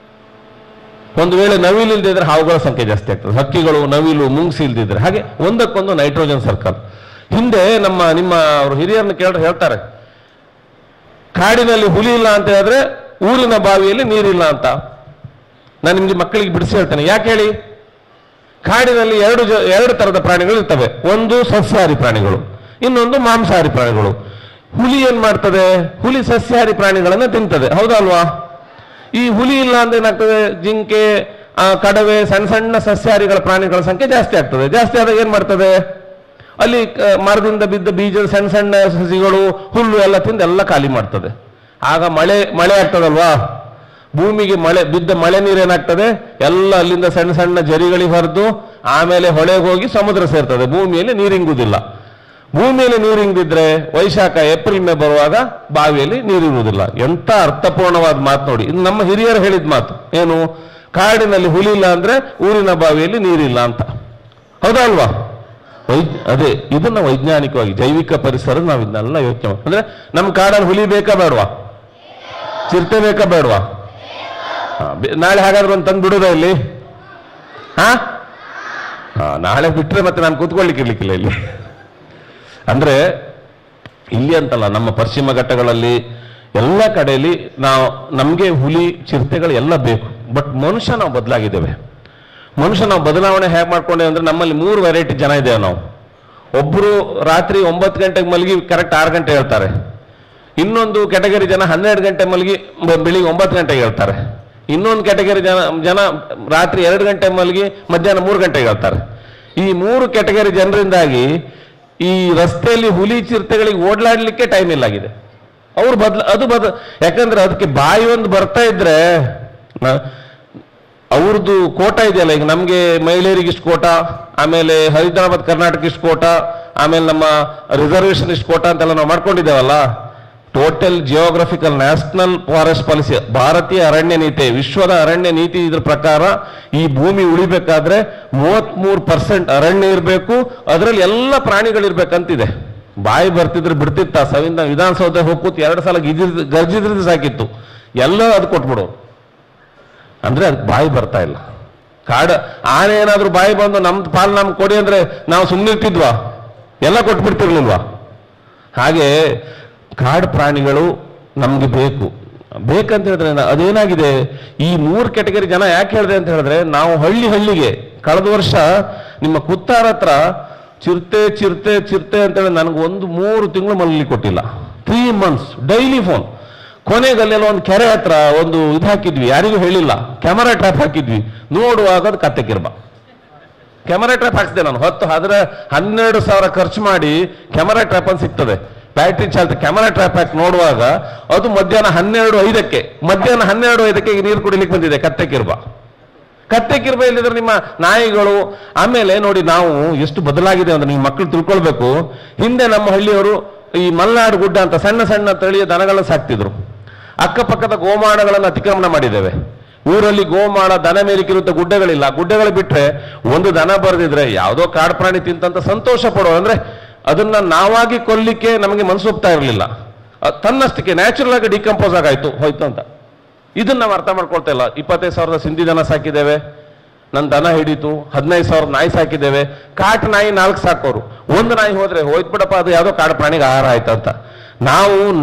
ಒಂದು ವೇಳೆ ನವಿಲು ಇಲ್ದೇ ಇದ್ರೆ ಹಾವುಗಳ ಸಂಖ್ಯೆ ಜಾಸ್ತಿ ಆಗ್ತದೆ. ಹಕ್ಕಿಗಳು, ನವಿಲು, ಮುಂಗ್ಸಿ ಇಲ್ದಿದ್ರೆ. ಹಾಗೆ ಒಂದಕ್ಕೊಂದು ನೈಟ್ರೋಜನ್ ಸರ್ಕಲ್. ಹಿಂದೆ ನಿಮ್ಮ ಅವರು ಹಿರಿಯರನ್ನು ಹೇಳ್ತಾರೆ, ಕಾಡಿನಲ್ಲಿ ಹುಲಿ ಇಲ್ಲ ಅಂತ ಹೇಳಿದ್ರೆ ಊರಿನ ಬಾವಿಯಲ್ಲಿ ನೀರಿಲ್ಲ ಅಂತ. ನಾನು ನಿಮ್ಗೆ ಮಕ್ಕಳಿಗೆ ಬಿಡಿಸಿ ಹೇಳ್ತೇನೆ. ಯಾಕೆ ಹೇಳಿ? ಕಾಡಿನಲ್ಲಿ ಎರಡು ತರದ ಪ್ರಾಣಿಗಳು ಇರ್ತವೆ. ಒಂದು ಸಸ್ಯಾಹಾರಿ ಪ್ರಾಣಿಗಳು, ಇನ್ನೊಂದು ಮಾಂಸಾಹಾರಿ ಪ್ರಾಣಿಗಳು. ಹುಲಿ ಏನ್ ಮಾಡ್ತದೆ? ಹುಲಿ ಸಸ್ಯಾಹಾರಿ ಪ್ರಾಣಿಗಳನ್ನ ತಿಂತದೆ, ಹೌದಾ ಅಲ್ವಾ? ಈ ಹುಲಿ ಇಲ್ಲ ಅಂದ್ರೆ ಏನಾಗ್ತದೆ? ಜಿಂಕೆ, ಕಡವೆ, ಸಣ್ಣ ಸಣ್ಣ ಸಸ್ಯಾಹಾರಿಗಳ ಪ್ರಾಣಿಗಳ ಸಂಖ್ಯೆ ಜಾಸ್ತಿ ಆಗ್ತದೆ. ಜಾಸ್ತಿ ಆದಾಗ ಏನ್ ಮಾಡ್ತದೆ? ಅಲ್ಲಿ ಮರದಿಂದ ಬಿದ್ದ ಬೀಜ, ಸಣ್ಣ ಸಣ್ಣ ಸಸಿಗಳು, ಹುಲ್ಲು ಎಲ್ಲ ತಿಂದು ಎಲ್ಲ ಖಾಲಿ ಮಾಡ್ತದೆ. ಆಗ ಮಳೆ ಆಗ್ತದಲ್ವಾ? ಭೂಮಿಗೆ ಬಿದ್ದ ಮಳೆ ನೀರು ಏನಾಗ್ತದೆ? ಎಲ್ಲ ಅಲ್ಲಿಂದ ಸಣ್ಣ ಸಣ್ಣ ಜರಿಗಳಿಗೆ ಹರಿದು ಆಮೇಲೆ ಹೊಳೆಗೆ ಹೋಗಿ ಸಮುದ್ರ ಸೇರ್ತದೆ. ಭೂಮಿಯಲ್ಲಿ ನೀರಿಂಗುವುದಿಲ್ಲ. ಭೂಮಿಯಲ್ಲಿ ನೀರಿಂಗಿದ್ರೆ ವೈಶಾಖ, ಏಪ್ರಿಲ್, ಮೇ ಬರುವಾಗ ಬಾವಿಯಲ್ಲಿ ನೀರಿರುವುದಿಲ್ಲ. ಎಂತ ಅರ್ಥಪೂರ್ಣವಾದ ಮಾತು ನೋಡಿ. ಇದು ನಮ್ಮ ಹಿರಿಯರು ಹೇಳಿದ ಮಾತು. ಏನು? ಕಾಡಿನಲ್ಲಿ ಹುಲಿ ಇಲ್ಲ ಅಂದ್ರೆ ಊರಿನ ಬಾವಿಯಲ್ಲಿ ನೀರಿಲ್ಲ ಅಂತ, ಹೌದಾ ಅಲ್ವಾ? ಅದೇ ಇದನ್ನ ವೈಜ್ಞಾನಿಕವಾಗಿ ಜೈವಿಕ ಪರಿಸರ ನಾವು ಇದನ್ನೆಲ್ಲ ಯೋಚನೆ ಅಂದ್ರೆ ನಮ್ಮ ಕಾಡಲ್ಲಿ ಹುಲಿ ಬೇಕಾ ಬೇಡವಾ? ಚಿರತೆ ಬೇಕಾ ಬೇಡವಾ? ನಾಳೆ ಹಾಗಾದ್ರೆ ಒಂದು ತಂದು ಬಿಡೋದ ಇಲ್ಲಿ? ನಾಳೆ ಬಿಟ್ರೆ ಮತ್ತೆ ನಾನು ಕೂತ್ಕೊಳ್ಳಿಕ್ಕೆ ಇರ್ಲಿಕ್ಕಿಲ್ಲ ಇಲ್ಲಿ. ಅಂದ್ರೆ ಇಲ್ಲಿ ಅಂತಲ್ಲ, ನಮ್ಮ ಪಶ್ಚಿಮ ಘಟ್ಟಗಳಲ್ಲಿ ಎಲ್ಲ ಕಡೆಯಲ್ಲಿ ನಮ್ಗೆ ಹುಲಿ, ಚಿರತೆಗಳು ಎಲ್ಲ ಬೇಕು. ಬಟ್ ಮನುಷ್ಯ ನಾವು ಬದಲಾಗಿದ್ದೇವೆ. ನಾವು ಬದಲಾವಣೆ ಹೇಗೆ ಮಾಡ್ಕೊಂಡೇವೆ ಅಂದ್ರೆ ನಮ್ಮಲ್ಲಿ 3 ವೆರೈಟಿ ಜನ ಇದ್ದೇವೆ ನಾವು. ಒಬ್ರು ರಾತ್ರಿ 9 ಗಂಟೆಗೆ ಮಲಗಿ ಕರೆಕ್ಟ್ 6 ಗಂಟೆ ಹೇಳ್ತಾರೆ. ಇನ್ನೊಂದು ಕೆಟಗರಿ ಜನ 12 ಗಂಟೆ ಮಲಗಿ ಬೆಳಿಗ್ಗೆ 9 ಗಂಟೆಗೆ ಹೇಳ್ತಾರೆ. ಇನ್ನೊಂದು ಕೆಟಗರಿ ಜನ ರಾತ್ರಿ 2 ಗಂಟೆ ಮಲಗಿ ಮಧ್ಯಾಹ್ನ 3 ಗಂಟೆಗೆ ಹೇಳ್ತಾರೆ. ಈ 3 ಕೆಟಗರಿ ಜನರಿಂದಾಗಿ ಈ ರಸ್ತೆಯಲ್ಲಿ ಹುಲಿ, ಚಿರತೆಗಳಿಗೆ ಓಡಾಡ್ಲಿಕ್ಕೆ ಟೈಮ್ ಇಲ್ಲಾಗಿದೆ. ಯಾಕಂದ್ರೆ ಅದಕ್ಕೆ ಬಾಯಿ ಒಂದು ಬರ್ತಾ ಇದ್ರೆ ಅವ್ರದ್ದು ಕೋಟ ಇದೆಯಲ್ಲ, ಈಗ ನಮ್ಗೆ ಮಹಿಳೆಯರಿಗೆ ಇಷ್ಟು ಕೋಟ, ಆಮೇಲೆ ಹೈದರಾಬಾದ್ ಕರ್ನಾಟಕ ಇಷ್ಟು ಕೋಟ, ಆಮೇಲೆ ನಮ್ಮ ರಿಸರ್ವೇಶನ್ ಇಷ್ಟು ಕೋಟ ಅಂತೆಲ್ಲ ನಾವು ಮಾಡ್ಕೊಂಡಿದ್ದೇವಲ್ಲ. Total geographical national forest policy, ಭಾರತೀಯ ಅರಣ್ಯ ನೀತಿ, ವಿಶ್ವದ ಅರಣ್ಯ ನೀತಿ ಇದ್ರ ಪ್ರಕಾರ ಈ ಭೂಮಿ ಉಳಿಬೇಕಾದ್ರೆ 33% ಅರಣ್ಯ ಇರಬೇಕು, ಅದರಲ್ಲಿ ಎಲ್ಲ ಪ್ರಾಣಿಗಳಿರ್ಬೇಕಂತಿದೆ. ಬಾಯಿ ಬರ್ತಿದ್ರೆ ಬಿಡ್ತಿತ್ತ ವಿಧಾನಸೌಧ ಹೋಗ್ಕೂತ್ 2 ಸಲ ಗರ್ಜಿದ್ರೆ ಸಾಕಿತ್ತು, ಎಲ್ಲ ಅದು ಕೊಟ್ಬಿಡೋರು. ಅಂದ್ರೆ ಅದಕ್ಕೆ ಬಾಯಿ ಬರ್ತಾ ಇಲ್ಲ. ಆನೆ ಏನಾದ್ರೂ ಬಾಯಿ ಬಂದು ನಮ್ದು ಪಾಲ್ ನಮ್ಗೆ ಕೊಡಿ ಅಂದ್ರೆ ನಾವು ಸುಮ್ಮನಿರ್ತಿದ್ವಾ? ಎಲ್ಲ ಕೊಟ್ಬಿಡ್ತಿರ್ಲಿಲ್ವಾ? ಹಾಗೆ ಕಾಡು ಪ್ರಾಣಿಗಳು ನಮ್ಗೆ ಬೇಕಂತ ಹೇಳಿದ್ರೆ ಅದೇನಾಗಿದೆ, ಈ 3 ಕೆಟಗರಿ ಜನ ಯಾಕೆ ಹೇಳಿದೆ ಅಂತ ಹೇಳಿದ್ರೆ, ನಾವು ಹಳ್ಳಿಗೆ ಕಳೆದ ವರ್ಷ ನಿಮ್ಮ ಕುತ್ತಾರ ಹತ್ರ ಚಿರತೆ ಅಂತೇಳಿ ನನಗೆ 3 ತಿಂಗಳು ಮಲಗಲಿಕ್ಕೆ ಕೊಟ್ಟಿಲ್ಲ. 3 months ಡೈಲಿ ಫೋನ್. ಕೊನೆಗಲ್ಲೆಲ್ಲ ಒಂದು ಕೆರೆ ಹತ್ರ ಒಂದು ಇದು ಹಾಕಿದ್ವಿ, ಯಾರಿಗೂ ಹೇಳಿಲ್ಲ, ಕ್ಯಾಮರಾ ಟ್ರ್ಯಾಪ್ ಹಾಕಿದ್ವಿ. ನೋಡುವಾಗ ಅದು ಕತ್ತೆಕಿರ್ಬ. ಕ್ಯಾಮರಾ ಟ್ರ್ಯಾಪ್ ಹಾಕ್ಸಿದೆ ನಾನು. 12,000 ಖರ್ಚು ಮಾಡಿ ಕ್ಯಾಮರಾ ಟ್ರ್ಯಾಪ್ ಅಂತ ಸಿಗ್ತದೆ, ಬ್ಯಾಟ್ರಿ ಚಾಲಿತ ಕ್ಯಾಮರಾ ಟ್ರ್ಯಾಪ್ ಹಾಕಿ ನೋಡುವಾಗ ಅದು ಮಧ್ಯಾಹ್ನ 12:05ಕ್ಕೆ ನೀರು ಕುಡಿಲಿಕ್ಕೆ ಬಂದಿದೆ ಕತ್ತೆಕಿರ್ಬ ಇಲ್ಲಿದ್ರೆ ನಿಮ್ಮ ನಾಯಿಗಳು. ಆಮೇಲೆ ನೋಡಿ, ನಾವು ಎಷ್ಟು ಬದಲಾಗಿದೆ ಅಂದ್ರೆ ನೀವು ಮಕ್ಕಳು ತಿಳ್ಕೊಳ್ಬೇಕು. ಹಿಂದೆ ನಮ್ಮ ಹಳ್ಳಿಯವರು ಈ ಮಲ್ನಾಡು ಗುಡ್ಡ ಅಂತ ಸಣ್ಣ ಸಣ್ಣ ತಳಿಯ ದನಗಳನ್ನ ಸಾಕ್ತಿದ್ರು. ಅಕ್ಕಪಕ್ಕದ ಗೋಮಾಳಗಳನ್ನು ಅತಿಕ್ರಮಣ ಮಾಡಿದ್ದೇವೆ. ಊರಲ್ಲಿ ಗೋಮಾಳ, ದನ ಮೇಲಿಕ್ಕಿರುವಂತ ಗುಡ್ಡಗಳಿಲ್ಲ. ಗುಡ್ಡಗಳು ಬಿಟ್ರೆ ಒಂದು ದನ ಬರೆದಿದ್ರೆ ಯಾವುದೋ ಕಾಡು ಪ್ರಾಣಿ ತಿಂತಂತ ಸಂತೋಷ ಪಡುವ, ಅಂದ್ರೆ ಅದನ್ನ ನಾವಾಗಿ ಕೊಲ್ಲಿಕ್ಕೆ ನಮಗೆ ಮನಸ್ಸು ಒಪ್ತಾ ಇರಲಿಲ್ಲ. ತನ್ನಷ್ಟಕ್ಕೆ ನ್ಯಾಚುರಲ್ ಆಗಿ ಡಿಕಂಪೋಸ್ ಹೋಯ್ತು ಅಂತ. ಇದನ್ನ ನಾವು ಅರ್ಥ ಮಾಡ್ಕೊಳ್ತಾ ಇಲ್ಲ. 25,000 ಸಿಂಧಿ ದನ ಸಾಕಿದ್ದೇವೆ, ನನ್ನ ದನ ಹಿಡಿತು. 15,000 ನಾಯಿ ಸಾಕಿದ್ದೇವೆ. ಕಾಟು ನಾಯಿ 4 ಸಾಕೋರು. ಒಂದು ನಾಯಿ ಹೋದ್ರೆ ಹೋಯ್ತು ಬಿಡಪ್ಪ, ಅದು ಯಾವುದೋ ಕಾಡು ಪ್ರಾಣಿಗೆ ಆಹಾರ ಆಯ್ತಂತ.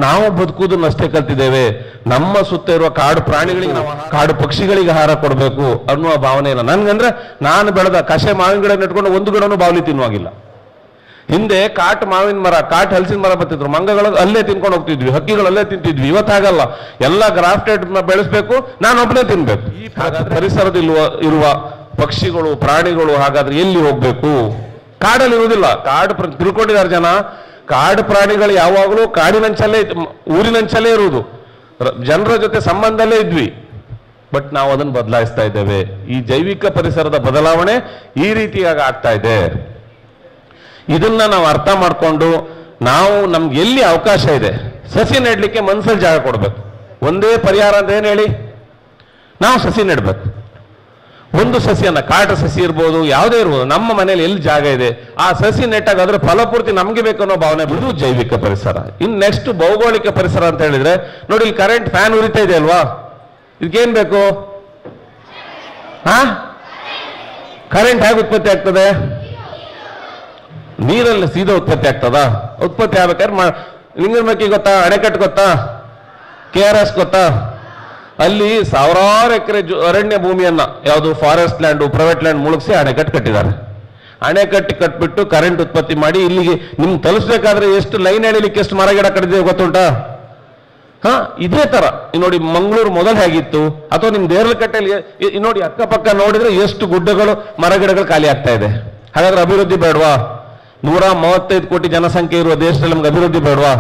ನಾವು ಬದುಕುವುದನ್ನಷ್ಟೇ ಕಲ್ತಿದ್ದೇವೆ. ನಮ್ಮ ಸುತ್ತ ಇರುವ ಕಾಡು ಪ್ರಾಣಿಗಳಿಗೆ, ಕಾಡು ಪಕ್ಷಿಗಳಿಗೆ ಆಹಾರ ಕೊಡಬೇಕು ಅನ್ನುವ ಭಾವನೆ ಇಲ್ಲ ನನ್ಗಂದ್ರೆ. ನಾನು ಬೆಳೆದ ಕಷೆ ಮಾವಿನ ಗಿಡ ನೆಟ್ಕೊಂಡು ಒಂದು ಗಿಡನೂ ಬಾವಲಿ ತಿನ್ನುವಾಗಿಲ್ಲ. ಹಿಂದೆ ಕಾಟು ಮಾವಿನ ಮರ, ಕಾಟು ಹಲಸಿನ ಮರ ಬರ್ತಿದ್ರು, ಮಂಗಗಳು ಅಲ್ಲೇ ತಿನ್ಕೊಂಡು ಹೋಗ್ತಿದ್ವಿ, ಹಕ್ಕಿಗಳಲ್ಲೇ ತಿಂತಿದ್ವಿ. ಇವತ್ತಾಗಲ್ಲ, ಎಲ್ಲ ಗ್ರಾಫ್ಟೆಡ್ ಬೆಳೆಸ್ಬೇಕು, ನಾನೊಬ್ಬನೇ ತಿನ್ಬೇಕು. ಪರಿಸರದಲ್ಲಿ ಇರುವ ಪಕ್ಷಿಗಳು, ಪ್ರಾಣಿಗಳು ಹಾಗಾದ್ರೆ ಎಲ್ಲಿ ಹೋಗ್ಬೇಕು? ಕಾಡಲ್ಲಿ ಇರುವುದಿಲ್ಲ. ತಿಳ್ಕೊಂಡಿದ್ದಾರೆ ಜನ. ಕಾಡು ಪ್ರಾಣಿಗಳು ಯಾವಾಗಲೂ ಕಾಡಿನಂಚಲ್ಲೇ, ಊರಿನಂಚಲ್ಲೇ ಇರುವುದು, ಜನರ ಜೊತೆ ಸಂಬಂಧಲ್ಲೇ ಇದ್ವಿ. ಬಟ್ ನಾವು ಅದನ್ನು ಬದಲಾಯಿಸ್ತಾ ಇದ್ದೇವೆ. ಈ ಜೈವಿಕ ಪರಿಸರದ ಬದಲಾವಣೆ ಈ ರೀತಿಯಾಗಿ ಆಗ್ತಾ ಇದೆ. ಇದನ್ನ ನಾವು ಅರ್ಥ ಮಾಡಿಕೊಂಡು ನಮ್ಗೆ ಎಲ್ಲಿ ಅವಕಾಶ ಇದೆ ಸಸಿ ನೆಡ್ಲಿಕ್ಕೆ ಮನಸ್ಸಲ್ಲಿ ಜಾಗ ಕೊಡ್ಬೇಕು. ಒಂದೇ ಪರಿಹಾರ ಅಂತ ಏನ್ ಹೇಳಿ, ನಾವು ಸಸಿ ನೆಡ್ಬೇಕು. ಒಂದು ಸಸಿಯನ್ನ, ಕಾಡು ಸಸಿ ಇರ್ಬೋದು, ಯಾವುದೇ ಇರ್ಬೋದು, ನಮ್ಮ ಮನೇಲಿ ಎಲ್ಲಿ ಜಾಗ ಇದೆ ಆ ಸಸಿ ನೆಟ್ಟಾಗ ಅದ್ರ ಫಲಪೂರ್ತಿ ನಮ್ಗೆ ಬೇಕು ಅನ್ನೋ ಭಾವನೆ ಬಿಡು ಜೈವಿಕ ಪರಿಸರ. ಇನ್ ನೆಕ್ಸ್ಟ್ ಭೌಗೋಳಿಕ ಪರಿಸರ ಅಂತ ಹೇಳಿದ್ರೆ ನೋಡಿ, ಇಲ್ಲಿ ಕರೆಂಟ್ ಫ್ಯಾನ್ ಉರಿತಾ ಇದೆ ಅಲ್ವಾ? ಇದಕ್ಕೇನ್ ಬೇಕು? ಕರೆಂಟ್ ಹೇಗೆ ಉತ್ಪತ್ತಿ ಆಗ್ತದೆ? ನೀರಲ್ಲಿ ಸೀದಾ ಉತ್ಪತ್ತಿ ಆಗ್ತದ? ಉತ್ಪತ್ತಿ ಆಗ್ಬೇಕಾದ್ರೆ ಲಿಂಗನಮಕ್ಕಿ ಗೊತ್ತಾ, ಅಣೆಕಟ್ಟು ಗೊತ್ತಾ, KRS ಗೊತ್ತಾ? ಅಲ್ಲಿ ಸಾವಿರಾರು ಎಕರೆ ಅರಣ್ಯ ಭೂಮಿಯನ್ನ ಯಾವುದು ಫಾರೆಸ್ಟ್ ಲ್ಯಾಂಡ್ ಪ್ರೈವೇಟ್ ಲ್ಯಾಂಡ್ ಮುಳುಗಿಸಿ ಅಣೆಕಟ್ಟು ಕಟ್ಟಿದ್ದಾರೆ. ಅಣೆಕಟ್ಟು ಕಟ್ಬಿಟ್ಟು ಕರೆಂಟ್ ಉತ್ಪತ್ತಿ ಮಾಡಿ ಇಲ್ಲಿಗೆ ನಿಮ್ಗೆ ತಲುಪಿಸ್ಬೇಕಾದ್ರೆ ಎಷ್ಟು ಲೈನ್ ಎಳಿಲಿಕ್ಕೆ ಎಷ್ಟು ಮರ ಗಿಡ ಕಡಿದಿದೆ ಗೊತ್ತುಂಟಾ? ಇದೇ ತರ ನೋಡಿ ಮಂಗಳೂರು ಮೊದಲು ಹೇಗಿತ್ತು, ಅಥವಾ ನಿಮ್ ದೇರ್ಲಕಟ್ಟೆಯಲ್ಲಿ ನೋಡಿ ಅಕ್ಕಪಕ್ಕ ನೋಡಿದ್ರೆ ಎಷ್ಟು ಗುಡ್ಡಗಳು ಮರ ಗಿಡಗಳು ಖಾಲಿ ಆಗ್ತಾ ಇದೆ. ಹಾಗಾದ್ರೆ ಅಭಿವೃದ್ಧಿ ಬೇಡವಾ? 135 ಕೋಟಿ ಜನಸಂಖ್ಯೆ ಇರುವ ದೇಶದಲ್ಲಿ ನಮ್ಗೆ ಅಭಿವೃದ್ಧಿ ಬೇಡವಾ?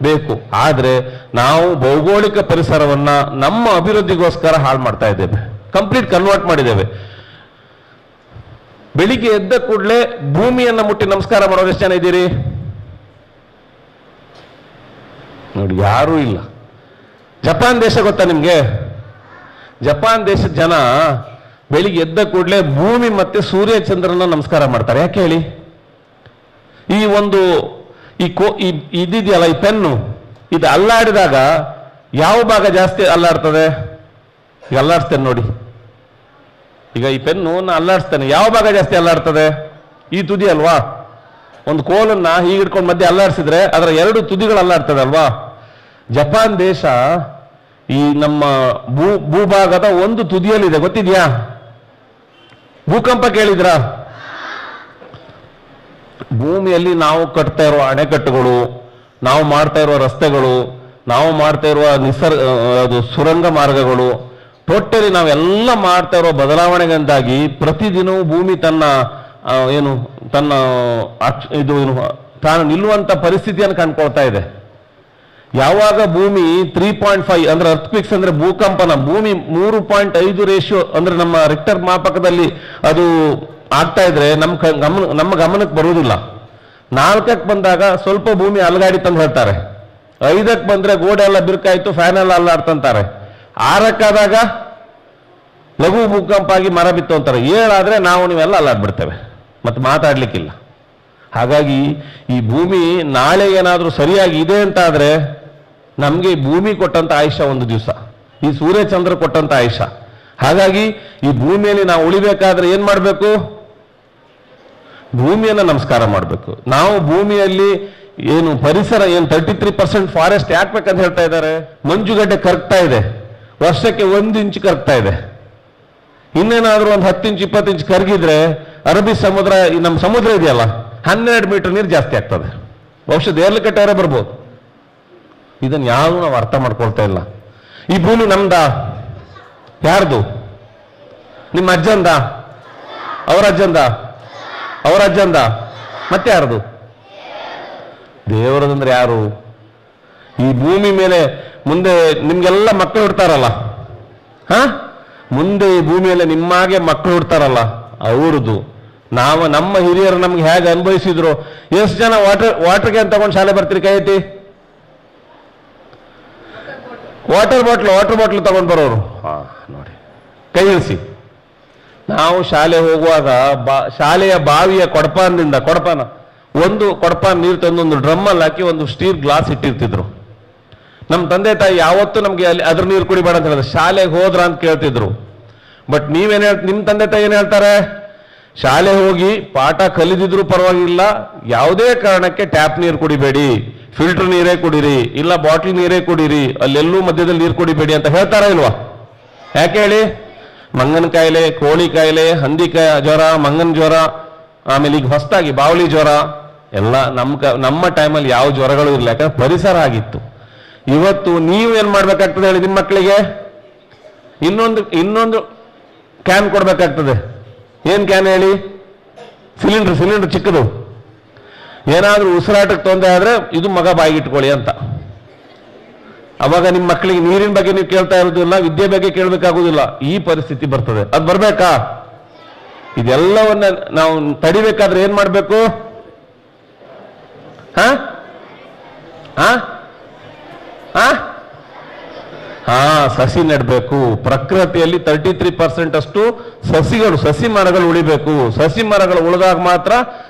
ಬೇಕು. ಆದ್ರೆ ನಾವು ಭೌಗೋಳಿಕ ಪರಿಸರವನ್ನ ನಮ್ಮ ಅಭಿವೃದ್ಧಿಗೋಸ್ಕರ ಹಾಳು ಮಾಡ್ತಾ ಇದ್ದೇವೆ, ಕಂಪ್ಲೀಟ್ ಕನ್ವರ್ಟ್ ಮಾಡಿದ್ದೇವೆ. ಬೆಳಿಗ್ಗೆ ಎದ್ದ ಕೂಡಲೇ ಭೂಮಿಯನ್ನ ಮುಟ್ಟಿ ನಮಸ್ಕಾರ ಮಾಡೋರು ಎಷ್ಟು ಜನ ಇದ್ದೀರಿ ನೋಡಿ? ಯಾರೂ ಇಲ್ಲ. ಜಪಾನ್ ದೇಶ ಗೊತ್ತಾ ನಿಮ್ಗೆ? ಜಪಾನ್ ದೇಶದ ಜನ ಬೆಳಿಗ್ಗೆ ಎದ್ದ ಕೂಡಲೇ ಭೂಮಿ ಮತ್ತೆ ಸೂರ್ಯ ಚಂದ್ರನ ನಮಸ್ಕಾರ ಮಾಡ್ತಾರೆ. ಯಾಕೆ ಹೇಳಿ? ಈ ಒಂದು ಇದಿದೆಯಲ್ಲ, ಈ ಪೆನ್ನು ಇದು ಅಲ್ಲಾಡಿದಾಗ ಯಾವ ಭಾಗ ಜಾಸ್ತಿ ಅಲ್ಲಾಡ್ತದೆ? ಈಗ ಅಲ್ಲಾಡಿಸ್ತೇನೆ ನೋಡಿ, ಈಗ ಈ ಪೆನ್ನು ಅಲ್ಲಾಡಿಸ್ತೇನೆ, ಯಾವ ಭಾಗ ಜಾಸ್ತಿ ಅಲ್ಲಾಡ್ತದೆ? ಈ ತುದಿ ಅಲ್ವಾ? ಒಂದು ಕೋಲನ್ನ ಹೀಗೆ ಹಿಡ್ಕೊಂಡು ಮಧ್ಯೆ ಅಲ್ಲಾಡಿಸಿದ್ರೆ ಅದರ 2 ತುದಿಗಳು ಅಲ್ಲಾಡ್ತದೆ ಅಲ್ವಾ? ಜಪಾನ್ ದೇಶ ಈ ನಮ್ಮ ಭೂಭಾಗದ ಒಂದು ತುದಿಯಲ್ಲಿದೆ, ಗೊತ್ತಿದ್ಯಾ? ಭೂಕಂಪ ಕೇಳಿದ್ರಾ? ಭೂಮಿಯಲ್ಲಿ ನಾವು ಕಟ್ತಾ ಇರುವ ಅಣೆಕಟ್ಟುಗಳು, ನಾವು ಮಾಡ್ತಾ ಇರುವ ರಸ್ತೆಗಳು, ನಾವು ಮಾಡ್ತಾ ಇರುವ ಸುರಂಗ ಮಾರ್ಗಗಳು, ಟೋಟಲಿ ನಾವೆಲ್ಲ ಮಾಡ್ತಾ ಇರುವ ಬದಲಾವಣೆಗಳಿಂದಾಗಿ ಪ್ರತಿದಿನವೂ ಭೂಮಿ ತನ್ನ ತಾನು ನಿಲ್ಲುವಂತ ಪರಿಸ್ಥಿತಿಯನ್ನು ಕಂಡುಕೊಳ್ತಾ ಇದೆ. ಯಾವಾಗ ಭೂಮಿ 3.5 ಅಂದ್ರೆ ಅರ್ಥಕ್ವಿಕ್ಸ್ ಅಂದ್ರೆ ಭೂಕಂಪನ, ಭೂಮಿ 3.5 ರೇಷಿಯೋ ಅಂದ್ರೆ ನಮ್ಮ ರಿಕ್ಟರ್ ಮಾಪಕದಲ್ಲಿ ಅದು ಆಗ್ತಾ ಇದ್ರೆ ನಮ್ಮ ಗಮನಕ್ಕೆ ಬರುವುದಿಲ್ಲ. 4ಕ್ಕೆ ಬಂದಾಗ ಸ್ವಲ್ಪ ಭೂಮಿ ಅಲಗಾಡಿತಂದು ಹೇಳ್ತಾರೆ, 5ಕ್ಕೆ ಬಂದ್ರೆ ಗೋಡೆ ಎಲ್ಲ ಬಿರುಕಾಯ್ತು, ಫ್ಯಾನ್ ಎಲ್ಲ ಅಲ್ಲಾಡ್ತಂತಾರೆ, 6ಕ್ಕಾದಾಗ ಲಘು ಭೂಕಂಪ ಆಗಿ ಮರ ಬಿತ್ತು ಅಂತಾರೆ, 7 ಆದ್ರೆ ನೀವೆಲ್ಲ ಅಲ್ಲಾಡ್ಬಿಡ್ತೇವೆ, ಮತ್ತೆ ಮಾತಾಡ್ಲಿಕ್ಕಿಲ್ಲ. ಹಾಗಾಗಿ ಈ ಭೂಮಿ ನಾಳೆ ಏನಾದ್ರೂ ಸರಿಯಾಗಿ ಇದೆ ಅಂತ ಆದ್ರೆ ನಮ್ಗೆ ಭೂಮಿ ಕೊಟ್ಟಂತ ಆಯುಷ್ಯ ಒಂದು ದಿವಸ, ಈ ಸೂರ್ಯಚಂದ್ರ ಕೊಟ್ಟಂತ ಆಯುಷ್ಯ. ಹಾಗಾಗಿ ಈ ಭೂಮಿಯಲ್ಲಿ ನಾವು ಉಳಿಬೇಕಾದ್ರೆ ಏನ್ ಮಾಡ್ಬೇಕು? ಭೂಮಿಯನ್ನ ನಮಸ್ಕಾರ ಮಾಡ್ಬೇಕು. ನಾವು ಭೂಮಿಯಲ್ಲಿ ಪರಿಸರ 33% ಫಾರೆಸ್ಟ್ ಯಾಕ್ಬೇಕಂತ ಹೇಳ್ತಾ ಇದ್ದಾರೆ? ಮಂಜುಗಡ್ಡೆ ಕರಗ್ತಾ ಇದೆ, ವರ್ಷಕ್ಕೆ 1 ಇಂಚ್ ಕರಗ್ತಾ ಇದೆ. ಇನ್ನೇನಾದ್ರೂ ಒಂದು 10 ಇಂಚ್ 20 ಇಂಚ್ ಕರಗಿದ್ರೆ ಅರಬ್ಬಿ ಸಮುದ್ರ, ನಮ್ಮ ಸಮುದ್ರ ಇದೆಯಲ್ಲ, 12 ಮೀಟರ್ ನೀರು ಜಾಸ್ತಿ ಆಗ್ತದೆ. ಬಹುಶಃ ದೇರ್ಲಕಟ್ಟೆಯವರೇ ಬರ್ಬೋದು. ಇದನ್ನ ಯಾರು ನಾವು ಅರ್ಥ ಮಾಡ್ಕೊಳ್ತಾ ಇಲ್ಲ. ಈ ಭೂಮಿ ನಮ್ದ? ಯಾರ್ದು? ನಿಮ್ಮ ಅಜ್ಜಂದ? ಅವರ ಅಜ್ಜಂದ? ಅವರ ಅಜ್ಜಂದ? ಮತ್ತೆ ಯಾರ್ದು? ದೇವರದಂದ್ರೆ ಯಾರು? ಈ ಭೂಮಿ ಮೇಲೆ ಮುಂದೆ ನಿಮ್ಗೆಲ್ಲ ಮಕ್ಕಳು ಹುಡ್ತಾರಲ್ಲ, ಮುಂದೆ ಈ ಭೂಮಿಯಲ್ಲಿ ನಿಮ್ಮಾಗೆ ಮಕ್ಕಳು ಹುಡ್ತಾರಲ್ಲ, ಅವ್ರದ್ದು. ನಮ್ಮ ಹಿರಿಯರು ನಮ್ಗೆ ಹೇಗೆ ಅನುಭವಿಸಿದ್ರು. ಎಷ್ಟು ಜನ ವಾಟರ್ ಕ್ಯಾನ್ ತಗೊಂಡು ಶಾಲೆ ಬರ್ತೀರಿ? ಕೈ ಐತಿ. ವಾಟರ್ ಬಾಟ್ಲ್ ತಗೊಂಡು ಬರೋರು ನೋಡಿ, ಕೈ ಇಳಿಸಿ. ನಾವು ಶಾಲೆ ಹೋಗುವಾಗ ಶಾಲೆಯ ಬಾವಿಯ ಕೊಡಪಾನ ಒಂದು ಕೊಡಪಾನ್ ನೀರು ತಂದು ಒಂದು ಡ್ರಮ್ಮಲ್ಲಿ ಹಾಕಿ ಒಂದು ಸ್ಟೀಲ್ ಗ್ಲಾಸ್ ಇಟ್ಟಿರ್ತಿದ್ರು. ನಮ್ಮ ತಂದೆ ತಾಯಿ ಯಾವತ್ತೂ ನಮ್ಗೆ ಅದ್ರ ನೀರು ಕುಡಿಬೇಡ ಅಂತ ಹೇಳಿದ್ರೆ, ಶಾಲೆಗೆ ಹೋದ್ರ ಅಂತ ಕೇಳ್ತಿದ್ರು. ಬಟ್ ನಿಮ್ಮ ತಂದೆ ತಾಯಿ ಏನ್ ಹೇಳ್ತಾರೆ? ಶಾಲೆ ಹೋಗಿ ಪಾಠ ಕಲಿದಿದ್ರು ಪರವಾಗಿಲ್ಲ, ಯಾವುದೇ ಕಾರಣಕ್ಕೆ ಟ್ಯಾಪ್ ನೀರು ಕುಡಿಬೇಡಿ, ಫಿಲ್ಟರ್ ನೀರೇ ಕುಡಿರಿ, ಇಲ್ಲ ಬಾಟ್ಲ್ ನೀರೇ ಕುಡಿರಿ, ಅಲ್ಲೆಲ್ಲೂ ಮಧ್ಯದಲ್ಲಿ ನೀರು ಕುಡಿಬೇಡಿ ಅಂತ ಹೇಳ್ತಾರ ಇಲ್ವಾ? ಯಾಕೆ ಹೇಳಿ? ಮಂಗನ ಕಾಯಿಲೆ, ಕೋಳಿ ಕಾಯಿಲೆ, ಹಂದಿ ಜ್ವರ, ಮಂಗನ ಜ್ವರ, ಆಮೇಲೆ ಈಗ ಹೊಸದಾಗಿ ಬಾವಲಿ ಜ್ವರ ಎಲ್ಲ ನಮ್ಮ ಟೈಮಲ್ಲಿ ಯಾವ ಜ್ವರಗಳು ಇರಲಿಲ್ಲ, ಯಾಕಂದ್ರೆ ಪರಿಸರ ಆಗಿತ್ತು. ಇವತ್ತು ನೀವು ಏನ್ ಮಾಡ್ಬೇಕಾಗ್ತದೆ ಹೇಳಿ? ನಿಮ್ಮ ಮಕ್ಕಳಿಗೆ ಇನ್ನೊಂದು ಕ್ಯಾನ್ ಕೊಡ್ಬೇಕಾಗ್ತದೆ. ಏನ್ ಕ್ಯಾನ್ ಹೇಳಿ? ಸಿಲಿಂಡರ್ ಚಿಕ್ಕದು. ಏನಾದ್ರೂ ಉಸಿರಾಟಕ್ಕೆ ತೊಂದರೆ ಆದ್ರೆ ಇದು ಮಗ ಬಾಯಿಗಿಟ್ಕೊಳ್ಳಿ ಅಂತ. ಅವಾಗ ನಿಮ್ಮ ಮಕ್ಕಳಿಗೆ ನೀರಿನ ಬಗ್ಗೆ ನೀವು ಕೇಳ್ತಾ ಇರೋದಿಲ್ಲ, ವಿದ್ಯೆ ಬಗ್ಗೆ ಕೇಳಬೇಕಾಗುದಿಲ್ಲ. ಈ ಪರಿಸ್ಥಿತಿ ಬರ್ತದೆ. ಅದು ಬರ್ಬೇಕಾ? ಇದೆಲ್ಲವನ್ನ ನಾವು ತಡಿಬೇಕಾದ್ರೆ ಏನ್ ಮಾಡ್ಬೇಕು? ಸಸಿ ನೆಡಬೇಕು. ಪ್ರಕೃತಿಯಲ್ಲಿ 33% ಅಷ್ಟು ಸಸಿ ಮರಗಳು ಉಳಿಬೇಕು. ಸಸಿ ಮರಗಳು ಉಳಿದಾಗ ಮಾತ್ರ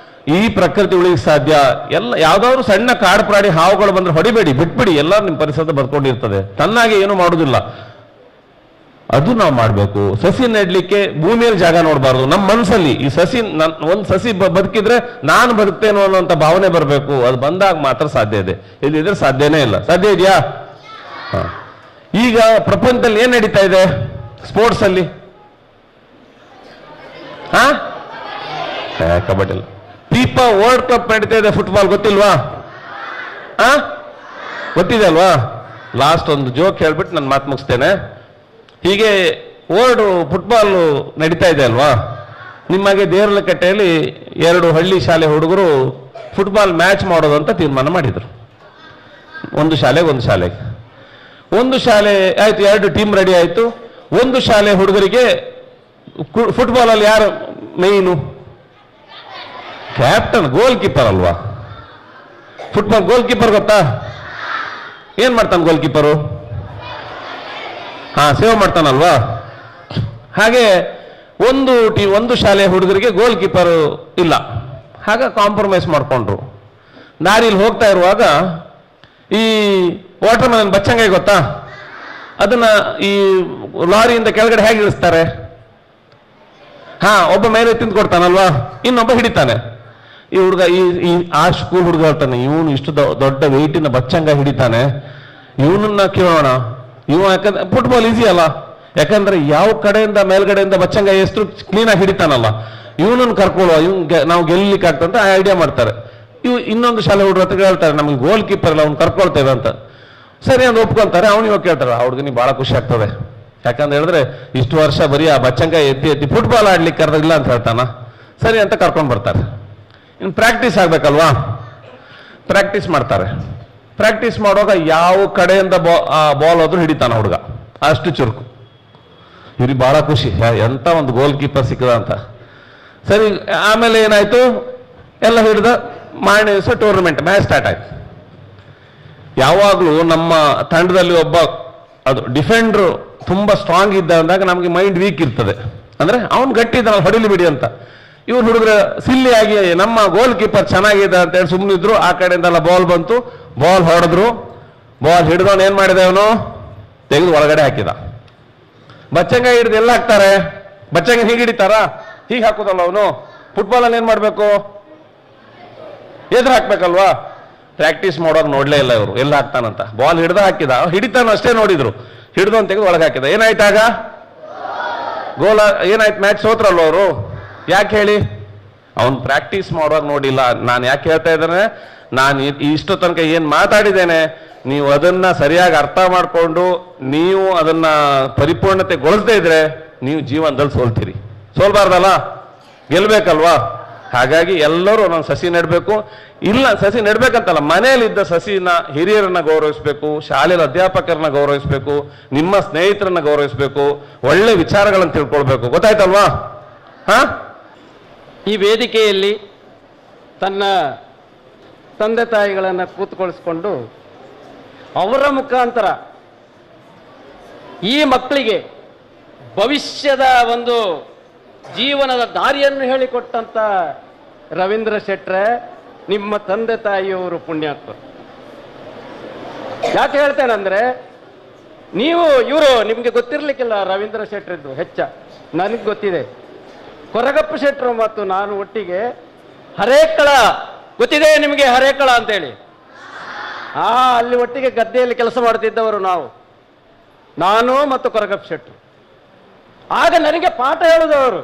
ಈ ಪ್ರಕೃತಿ ಉಳಿಯಕ್ಕೆ ಸಾಧ್ಯ. ಯಾವ್ದಾದ್ರು ಸಣ್ಣ ಕಾಡು ಪ್ರಾಣಿ ಹಾವುಗಳು ಬಂದ್ರೆ ಹೊಡಿಬೇಡಿ, ಬಿಟ್ಬಿಡಿ, ಎಲ್ಲ ನಿಮ್ಮ ಪರಿಸರದ ಬರ್ಕೊಂಡಿರ್ತದೆ, ತನ್ನಾಗೆ ಏನು ಮಾಡುದಿಲ್ಲ. ಅದು ನಾವು ಮಾಡ್ಬೇಕು. ಸಸಿ ನೆಡ್ಲಿಕ್ಕೆ ಭೂಮಿಯಲ್ಲಿ ಜಾಗ ನೋಡಬಾರ್ದು. ನಮ್ಮ ಮನಸ್ಸಲ್ಲಿ ಈ ಒಂದು ಸಸಿ ಬದುಕಿದ್ರೆ ನಾನು ಬದುಕ್ತೇನೋ ಅನ್ನೋಂಥ ಭಾವನೆ ಬರಬೇಕು. ಅದು ಬಂದಾಗ ಮಾತ್ರ ಸಾಧ್ಯ ಇದೆ, ಇಲ್ಲಿದ್ರೆ ಸಾಧ್ಯನೇ ಇಲ್ಲ. ಸಾಧ್ಯ ಇದೆಯಾ? ಈಗ ಪ್ರಪಂಚದಲ್ಲಿ ಏನ್ ನಡೀತಾ ಇದೆ ಸ್ಪೋರ್ಟ್ಸ್ ಅಲ್ಲಿ? ಕಬಡ್ಡಿ ಅಲ್ಲ, ಫಿಫಾ ವರ್ಲ್ಡ್ ಕಪ್ ನಡೀತಾ ಇದೆ ಫುಟ್ಬಾಲ್, ಗೊತ್ತಿಲ್ವಾ? ಗೊತ್ತಿದೆ ಅಲ್ವಾ? ಲಾಸ್ಟ್ ಒಂದು ಜೋಕ್ ಹೇಳ್ಬಿಟ್ಟು ನಾನು ಮಾತು ಮುಗಿಸ್ತೇನೆ. ಹೀಗೆ ವರ್ಲ್ಡ್ ಫುಟ್ಬಾಲ್ ನಡೀತಾ ಇದೆ ಅಲ್ವಾ? ನಿಮಗೆ ದೇವರಕಟ್ಟೆಯಲ್ಲಿ 2 ಹಳ್ಳಿ ಶಾಲೆ ಹುಡುಗರು ಫುಟ್ಬಾಲ್ ಮ್ಯಾಚ್ ಮಾಡೋದು ಅಂತ ತೀರ್ಮಾನ ಮಾಡಿದ್ರು. ಒಂದು ಶಾಲೆಗೆ ಒಂದು ಶಾಲೆ ಆಯ್ತು, 2 ಟೀಮ್ ರೆಡಿ ಆಯ್ತು. ಒಂದು ಶಾಲೆ ಹುಡುಗರಿಗೆ ಫುಟ್ಬಾಲ್ ಅಲ್ಲಿ ಯಾರು ಮೇಯ್ನು? ಕ್ಯಾಪ್ಟನ್, ಗೋಲ್ ಕೀಪರ್ ಅಲ್ವಾ? ಫುಟ್ಬಾಲ್ ಗೋಲ್ ಕೀಪರ್ ಗೊತ್ತಾ? ಏನ್ ಮಾಡ್ತಾನೆ ಗೋಲ್ ಕೀಪರು? ಸೇವ್ ಮಾಡ್ತಾನಲ್ವಾ? ಹಾಗೆ ಒಂದು ಶಾಲೆ ಹುಡುಗರಿಗೆ ಗೋಲ್ ಕೀಪರ್ ಇಲ್ಲ. ಹಾಗೆ ಕಾಂಪ್ರಮೈಸ್ ಮಾಡ್ಕೊಂಡ್ರು. ದಾರಿಲಿ ಹೋಗ್ತಾ ಇರುವಾಗ ಈ ವಾಟರ್ ಮೆಲನ್ ಬಚ್ಚಂಗಾಯಿ ಗೊತ್ತಾ? ಅದನ್ನ ಈ ಲಾರಿಯಿಂದ ಕೆಳಗಡೆ ಹೇಗೆ ಇಳಿಸ್ತಾರೆ? ಒಬ್ಬ ಮೇಲೆ ತಿಂದು ಕೊಡ್ತಾನಲ್ವಾ, ಇನ್ನೊಬ್ಬ ಹಿಡಿತಾನೆ. ಈ ಹುಡುಗ ಆ ಸ್ಕೂಲ್ ಹುಡುಗ ಹೇಳ್ತಾನೆ, ಇವನು ಇಷ್ಟು ದೊಡ್ಡ ವೆಯ್ಟಿನ ಬಚ್ಚಂಗ ಹಿಡಿತಾನೆ, ಇವನನ್ನ ಕೇಳೋಣ. ಯಾಕಂದ್ರೆ ಫುಟ್ಬಾಲ್ ಈಸಿ ಅಲ್ಲ, ಯಾಕಂದ್ರೆ ಯಾವ ಕಡೆಯಿಂದ ಮೇಲ್ಗಡೆಯಿಂದ ಬಚ್ಚಂಗ ಎಷ್ಟು ಕ್ಲೀನಾಗಿ ಹಿಡಿತಾನಲ್ಲ, ಇವನನ್ನು ಕರ್ಕೊಳ್ಳುವ, ನಾವು ಗೆಲ್ಲಿಕ್ಕೆ ಆಗ್ತಂತ ಐಡಿಯಾ ಮಾಡ್ತಾರೆ. ಇನ್ನೊಂದು ಶಾಲೆ ಹುಡುಗ ಹತ್ರ ಹೇಳ್ತಾರೆ, ನಮ್ಗೆ ಗೋಲ್ ಕೀಪರ್ ಇಲ್ಲ, ಅವ್ನು ಕರ್ಕೊಳ್ತೇವೆ ಅಂತ. ಸರಿ ಅಂತ ಒಪ್ಕೊಳ್ತಾರೆ. ಅವನಿಗೆ ಕೇಳ್ತಾರೆ, ಆ ಹುಡುಗನಿಗೆ ಬಹಳ ಖುಷಿ ಆಗ್ತದೆ. ಯಾಕಂತ ಹೇಳಿದ್ರೆ ಇಷ್ಟು ವರ್ಷ ಬರೀ ಆ ಬಚ್ಚಂಗ ಎತ್ತಿ ಫುಟ್ಬಾಲ್ ಆಡ್ಲಿಕ್ಕೆ ಕರೆದಿಲ್ಲ ಅಂತ ಹೇಳ್ತಾನ. ಸರಿ ಅಂತ ಕರ್ಕೊಂಡು ಬರ್ತಾರೆ. ಇನ್ನು ಪ್ರಾಕ್ಟೀಸ್ ಆಗ್ಬೇಕಲ್ವಾ? ಪ್ರಾಕ್ಟೀಸ್ ಮಾಡ್ತಾರೆ. ಪ್ರಾಕ್ಟೀಸ್ ಮಾಡುವಾಗ ಯಾವ ಕಡೆಯಿಂದ ಬಾಲ್ ಆದ್ರೂ ಹಿಡಿತಾನ ಹುಡುಗ, ಅಷ್ಟು ಚುರುಕು. ಇವ್ರಿಗೆ ಬಹಳ ಖುಷಿ, ಎಂತ ಒಂದು ಗೋಲ್ ಕೀಪರ್ ಸಿಕ್ಕದ ಅಂತ. ಸರಿ, ಆಮೇಲೆ ಏನಾಯ್ತು, ಎಲ್ಲ ಹಿಡಿದ ಮಾರನೇ ದಿವಸ ಟೂರ್ನಮೆಂಟ್ ಮ್ಯಾಚ್ ಸ್ಟಾರ್ಟ್ ಆಯ್ತು. ಯಾವಾಗಲೂ ನಮ್ಮ ತಂಡದಲ್ಲಿ ಒಬ್ಬ ಅದು ಡಿಫೆಂಡ್ರು ತುಂಬಾ ಸ್ಟ್ರಾಂಗ್ ಇದ್ದ ಅಂದಾಗ ನಮಗೆ ಮೈಂಡ್ ವೀಕ್ ಇರ್ತದೆ. ಅಂದ್ರೆ ಅವ್ನು ಗಟ್ಟಿ ಇದ್ದಾನ, ಹೊಡಿಲಿ ಬಿಡಿ ಅಂತ. ಇವ್ರು ಹುಡುಗರು ಸಿಲ್ಲಿ ಆಗಿ ನಮ್ಮ ಗೋಲ್ ಕೀಪರ್ ಚೆನ್ನಾಗಿದೆ ಅಂತ ಹೇಳಿ ಸುಮ್ಮನಿದ್ರು. ಆ ಕಡೆಯಿಂದೆಲ್ಲ ಬಾಲ್ ಬಂತು, ಬಾಲ್ ಹೊಡೆದ್ರು. ಬಾಲ್ ಹಿಡಿದವನು ಏನ್ ಮಾಡಿದ, ಅವನು ತೆಗೆದು ಒಳಗಡೆ ಹಾಕಿದ. ಬಚ್ಚಂಗ ಹಿಡಿದು ಎಲ್ಲ ಹಾಕ್ತಾರೆ? ಬಚ್ಚಂಗ ಹೀಗೆ ಹಿಡಿತಾರ? ಹೀಗೆ ಹಾಕೋದಲ್ಲ ಅವನು. ಫುಟ್ಬಾಲ್ ಅಲ್ಲಿ ಏನ್ ಮಾಡ್ಬೇಕು, ಎದುರು ಹಾಕ್ಬೇಕಲ್ವಾ? ಪ್ರಾಕ್ಟೀಸ್ ಮಾಡೋವಾಗ ನೋಡ್ಲೇ ಇಲ್ಲ ಇವರು ಎಲ್ಲ ಹಾಕ್ತಾನಂತ. ಬಾಲ್ ಹಿಡ್ದ ಹಾಕಿದ, ಹಿಡಿತಾನ ಅಷ್ಟೇ ನೋಡಿದ್ರು. ಹಿಡಿದು ಅಂತ ತೆಗೆದು ಒಳಗೆ ಹಾಕಿದ. ಏನಾಯ್ತಾಗ? ಗೋಲ್. ಏನಾಯ್ತು? ಮ್ಯಾಚ್ ಸೋತ್ರಲ್ವ ಅವರು. ಯಾಕೆ ಹೇಳಿ? ಅವನು ಪ್ರಾಕ್ಟೀಸ್ ಮಾಡುವಾಗ ನೋಡಿಲ್ಲ. ನಾನು ಯಾಕೆ ಹೇಳ್ತಾ ಇದ್ದೇನೆ, ನಾನು ಇಷ್ಟು ತನಕ ಏನ್ ಮಾತಾಡಿದ್ದೇನೆ, ನೀವು ಅದನ್ನ ಸರಿಯಾಗಿ ಅರ್ಥ ಮಾಡಿಕೊಂಡು ನೀವು ಅದನ್ನ ಪರಿಪೂರ್ಣತೆಗೊಳಿಸದೇ ಇದ್ರೆ ನೀವು ಜೀವನದಲ್ಲಿ ಸೋಲ್ತೀರಿ. ಸೋಲ್ಬಾರ್ದಲ್ಲ, ಗೆಲ್ಬೇಕಲ್ವಾ? ಹಾಗಾಗಿ ಎಲ್ಲರೂ ಒಂದೊಂದು ಸಸಿ ನೆಡಬೇಕು. ಇಲ್ಲ, ಸಸಿ ನೆಡ್ಬೇಕಂತಲ್ಲ, ಮನೆಯಲ್ಲಿದ್ದ ಸಸಿನ ಹಿರಿಯರನ್ನ ಗೌರವಿಸಬೇಕು, ಶಾಲೆಯಲ್ಲಿ ಅಧ್ಯಾಪಕರನ್ನ ಗೌರವಿಸಬೇಕು, ನಿಮ್ಮ ಸ್ನೇಹಿತರನ್ನ ಗೌರವಿಸಬೇಕು, ಒಳ್ಳೆ ವಿಚಾರಗಳನ್ನು ತಿಳ್ಕೊಳ್ಬೇಕು. ಗೊತ್ತಾಯ್ತಲ್ವಾ? ಈ ವೇದಿಕೆಯಲ್ಲಿ ತನ್ನ ತಂದೆ ತಾಯಿಗಳನ್ನು ಕೂತ್ಕೊಳಿಸ್ಕೊಂಡು ಅವರ ಮುಖಾಂತರ ಈ ಮಕ್ಕಳಿಗೆ ಭವಿಷ್ಯದ ಒಂದು ಜೀವನದ ದಾರಿಯನ್ನು ಹೇಳಿಕೊಟ್ಟಂತ ರವೀಂದ್ರ ಶೆಟ್ರೆ, ನಿಮ್ಮ ತಂದೆ ತಾಯಿಯವರು ಪುಣ್ಯಾತ್ಮರು. ಯಾಕೆ ಹೇಳ್ತೇನೆಂದ್ರೆ, ಇವರು ನಿಮ್ಗೆ ಗೊತ್ತಿರ್ಲಿಕ್ಕಿಲ್ಲ ರವೀಂದ್ರ ಶೆಟ್ರಿದ್ದು ಹೆಚ್ಚ. ನನಗೆ ಗೊತ್ತಿದೆ. ಕೊರಗಪ್ಪ ಶೆಟ್ರು ಮತ್ತು ನಾನು ಒಟ್ಟಿಗೆ ಹರೇಕಳ, ಗೊತ್ತಿದೆ ನಿಮಗೆ ಹರೇಕಳ ಅಂತೇಳಿ? ಅಲ್ಲಿ ಒಟ್ಟಿಗೆ ಗದ್ದೆಯಲ್ಲಿ ಕೆಲಸ ಮಾಡ್ತಿದ್ದವರು ನಾನು ಮತ್ತು ಕೊರಗಪ್ಪ ಶೆಟ್ರು. ಆಗ ನನಗೆ ಪಾಠ ಹೇಳಿದವರು.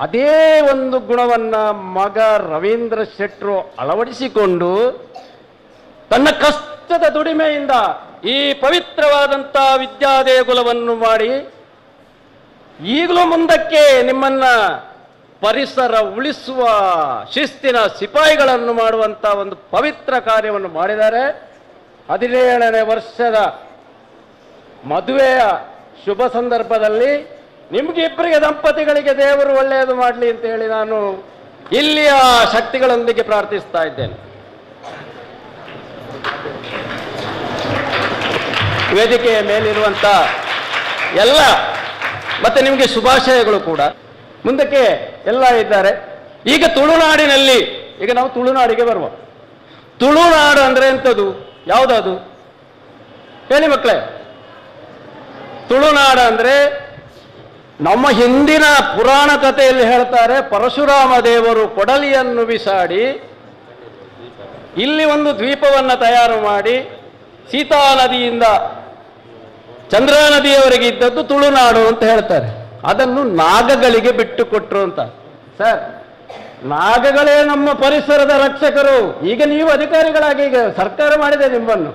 ಅದೇ ಒಂದು ಗುಣವನ್ನ ಮಗ ರವೀಂದ್ರ ಶೆಟ್ರು ಅಳವಡಿಸಿಕೊಂಡು ತನ್ನ ಕಷ್ಟದ ದುಡಿಮೆಯಿಂದ ಈ ಪವಿತ್ರವಾದಂಥ ವಿದ್ಯಾದೇಗುಲವನ್ನು ಮಾಡಿ ಈಗಲೂ ಮುಂದಕ್ಕೆ ನಿಮ್ಮನ್ನ ಪರಿಸರ ಉಳಿಸುವ ಶಿಸ್ತಿನ ಸಿಪಾಯಿಗಳನ್ನು ಮಾಡುವಂತ ಒಂದು ಪವಿತ್ರ ಕಾರ್ಯವನ್ನು ಮಾಡಿದ್ದಾರೆ. 17ನೇ ವರ್ಷದ ಮದುವೆಯ ಶುಭ ಸಂದರ್ಭದಲ್ಲಿ ನಿಮ್ಗಿಬ್ಬರಿಗೆ ದಂಪತಿಗಳಿಗೆ ದೇವರು ಒಳ್ಳೆಯದು ಮಾಡಲಿ ಅಂತ ಹೇಳಿ ನಾನು ಇಲ್ಲಿಯ ಶಕ್ತಿಗಳೊಂದಿಗೆ ಪ್ರಾರ್ಥಿಸ್ತಾ ಇದ್ದೇನೆ. ವೇದಿಕೆಯ ಮೇಲಿರುವಂತ ಎಲ್ಲ ಮತ್ತೆ ನಿಮಗೆ ಶುಭಾಶಯಗಳು ಕೂಡ. ಮುಂದಕ್ಕೆ ಎಲ್ಲ ಇದ್ದಾರೆ. ಈಗ ತುಳುನಾಡಿನಲ್ಲಿ, ಈಗ ನಾವು ತುಳುನಾಡಿಗೆ ಬರುವ. ತುಳುನಾಡು ಅಂದ್ರೆ ಎಂಥದ್ದು? ಯಾವುದದು ಹೇಳಿ ಮಕ್ಕಳೇ? ತುಳುನಾಡು ಅಂದ್ರೆ ನಮ್ಮ ಹಿಂದಿನ ಪುರಾಣ ಕಥೆಯಲ್ಲಿ ಹೇಳ್ತಾರೆ, ಪರಶುರಾಮ ದೇವರು ಕೊಡಲಿಯನ್ನು ಬಿಸಾಡಿ ಇಲ್ಲಿ ಒಂದು ದ್ವೀಪವನ್ನು ತಯಾರು ಮಾಡಿ ಸೀತಾ ನದಿಯಿಂದ ಚಂದ್ರಾ ನದಿಯವರೆಗೆ ಇದ್ದದ್ದು ತುಳುನಾಡು ಅಂತ ಹೇಳ್ತಾರೆ. ಅದನ್ನು ನಾಗಗಳಿಗೆ ಬಿಟ್ಟು ಕೊಟ್ರು ಅಂತ. ಸರ್, ನಾಗಗಳೇ ನಮ್ಮ ಪರಿಸರದ ರಕ್ಷಕರು. ಈಗ ನೀವು ಅಧಿಕಾರಿಗಳಾಗಿ ಈಗ ಸರ್ಕಾರ ಮಾಡಿದೆ ನಿಮ್ಮನ್ನು.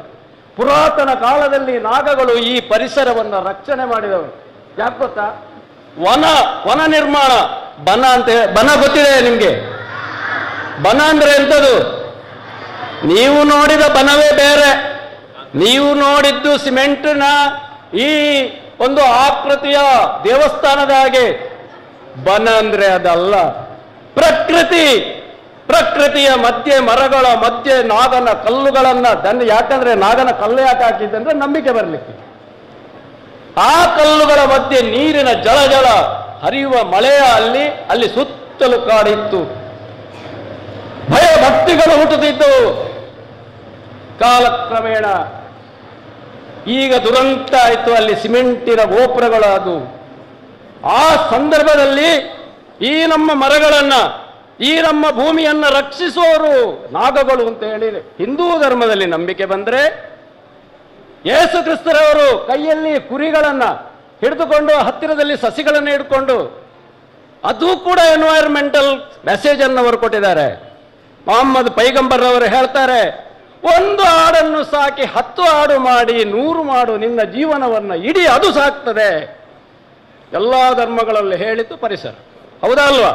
ಪುರಾತನ ಕಾಲದಲ್ಲಿ ನಾಗಗಳು ಈ ಪರಿಸರವನ್ನು ರಕ್ಷಣೆ ಮಾಡಿದವರು. ಯಾಕೆ ಗೊತ್ತಾ? ವನ ನಿರ್ಮಾಣ. ಬನ ಅಂತ ಬನ ಗೊತ್ತಿದೆ ನಿಮ್ಗೆ? ಬನ ಅಂದ್ರೆ ಎಂಥದ್ದು? ನೀವು ನೋಡಿದ ಬನವೇ ಬೇರೆ. ನೀವು ನೋಡಿದ್ದು ಸಿಮೆಂಟಿನ ಈ ಒಂದು ಆಕೃತಿಯ ದೇವಸ್ಥಾನದ ಹಾಗೆ. ಬನ ಅಂದ್ರೆ ಅದಲ್ಲ. ಪ್ರಕೃತಿಯ ಮಧ್ಯೆ, ಮರಗಳ ಮಧ್ಯೆ ನಾಗನ ಕಲ್ಲುಗಳನ್ನ ಯಾಕಂದ್ರೆ ನಾಗನ ಕಲ್ಲು ಯಾಕೆ ಹಾಕಿದ್ದಂದ್ರೆ ನಂಬಿಕೆ ಬರಲಿಕ್ಕೆ. ಆ ಕಲ್ಲುಗಳ ಮಧ್ಯೆ ನೀರಿನ ಜಳ ಹರಿಯುವ ಮಳೆಯ ಅಲ್ಲಿ ಸುತ್ತಲೂ ಕಾಡಿತ್ತು. ಭಯ ಭಕ್ತಿಗಳು ಹುಟ್ಟುತ್ತಿದ್ದವು. ಕಾಲಕ್ರಮೇಣ ಈಗ ದುರಂತ ಆಯಿತು. ಅಲ್ಲಿ ಸಿಮೆಂಟಿನ ಗೋಪುರಗಳು ಅದು. ಆ ಸಂದರ್ಭದಲ್ಲಿ ಈ ನಮ್ಮ ಮರಗಳನ್ನ, ಈ ನಮ್ಮ ಭೂಮಿಯನ್ನ ರಕ್ಷಿಸುವವರು ನಾಗಗಳು ಅಂತ ಹೇಳಿ ಹಿಂದೂ ಧರ್ಮದಲ್ಲಿ ನಂಬಿಕೆ ಬಂದ್ರೆ, ಯೇಸು ಕ್ರಿಸ್ತರವರು ಕೈಯಲ್ಲಿ ಕುರಿಗಳನ್ನ ಹಿಡಿದುಕೊಂಡು ಹತ್ತಿರದಲ್ಲಿ ಸಸಿಗಳನ್ನು ಹಿಡ್ಕೊಂಡು, ಅದು ಕೂಡ ಎನ್ವೈರನ್ಮೆಂಟಲ್ ಮೆಸೇಜ್ ಅನ್ನು ಅವರು ಕೊಟ್ಟಿದ್ದಾರೆ. ಮೊಹಮ್ಮದ್ ಪೈಗಂಬರ್ ಅವರು ಹೇಳ್ತಾರೆ, ಒಂದು ಆಡನ್ನು ಸಾಕಿ 10 ಆಡು ಮಾಡಿ 100 ಮಾಡು, ನಿನ್ನ ಜೀವನವನ್ನ ಇಡೀ ಅದು ಸಾಕ್ತದೆ. ಎಲ್ಲಾ ಧರ್ಮಗಳಲ್ಲಿ ಹೇಳಿದ್ದು ಪರಿಸರ. ಹೌದಾ ಅಲ್ವಾ?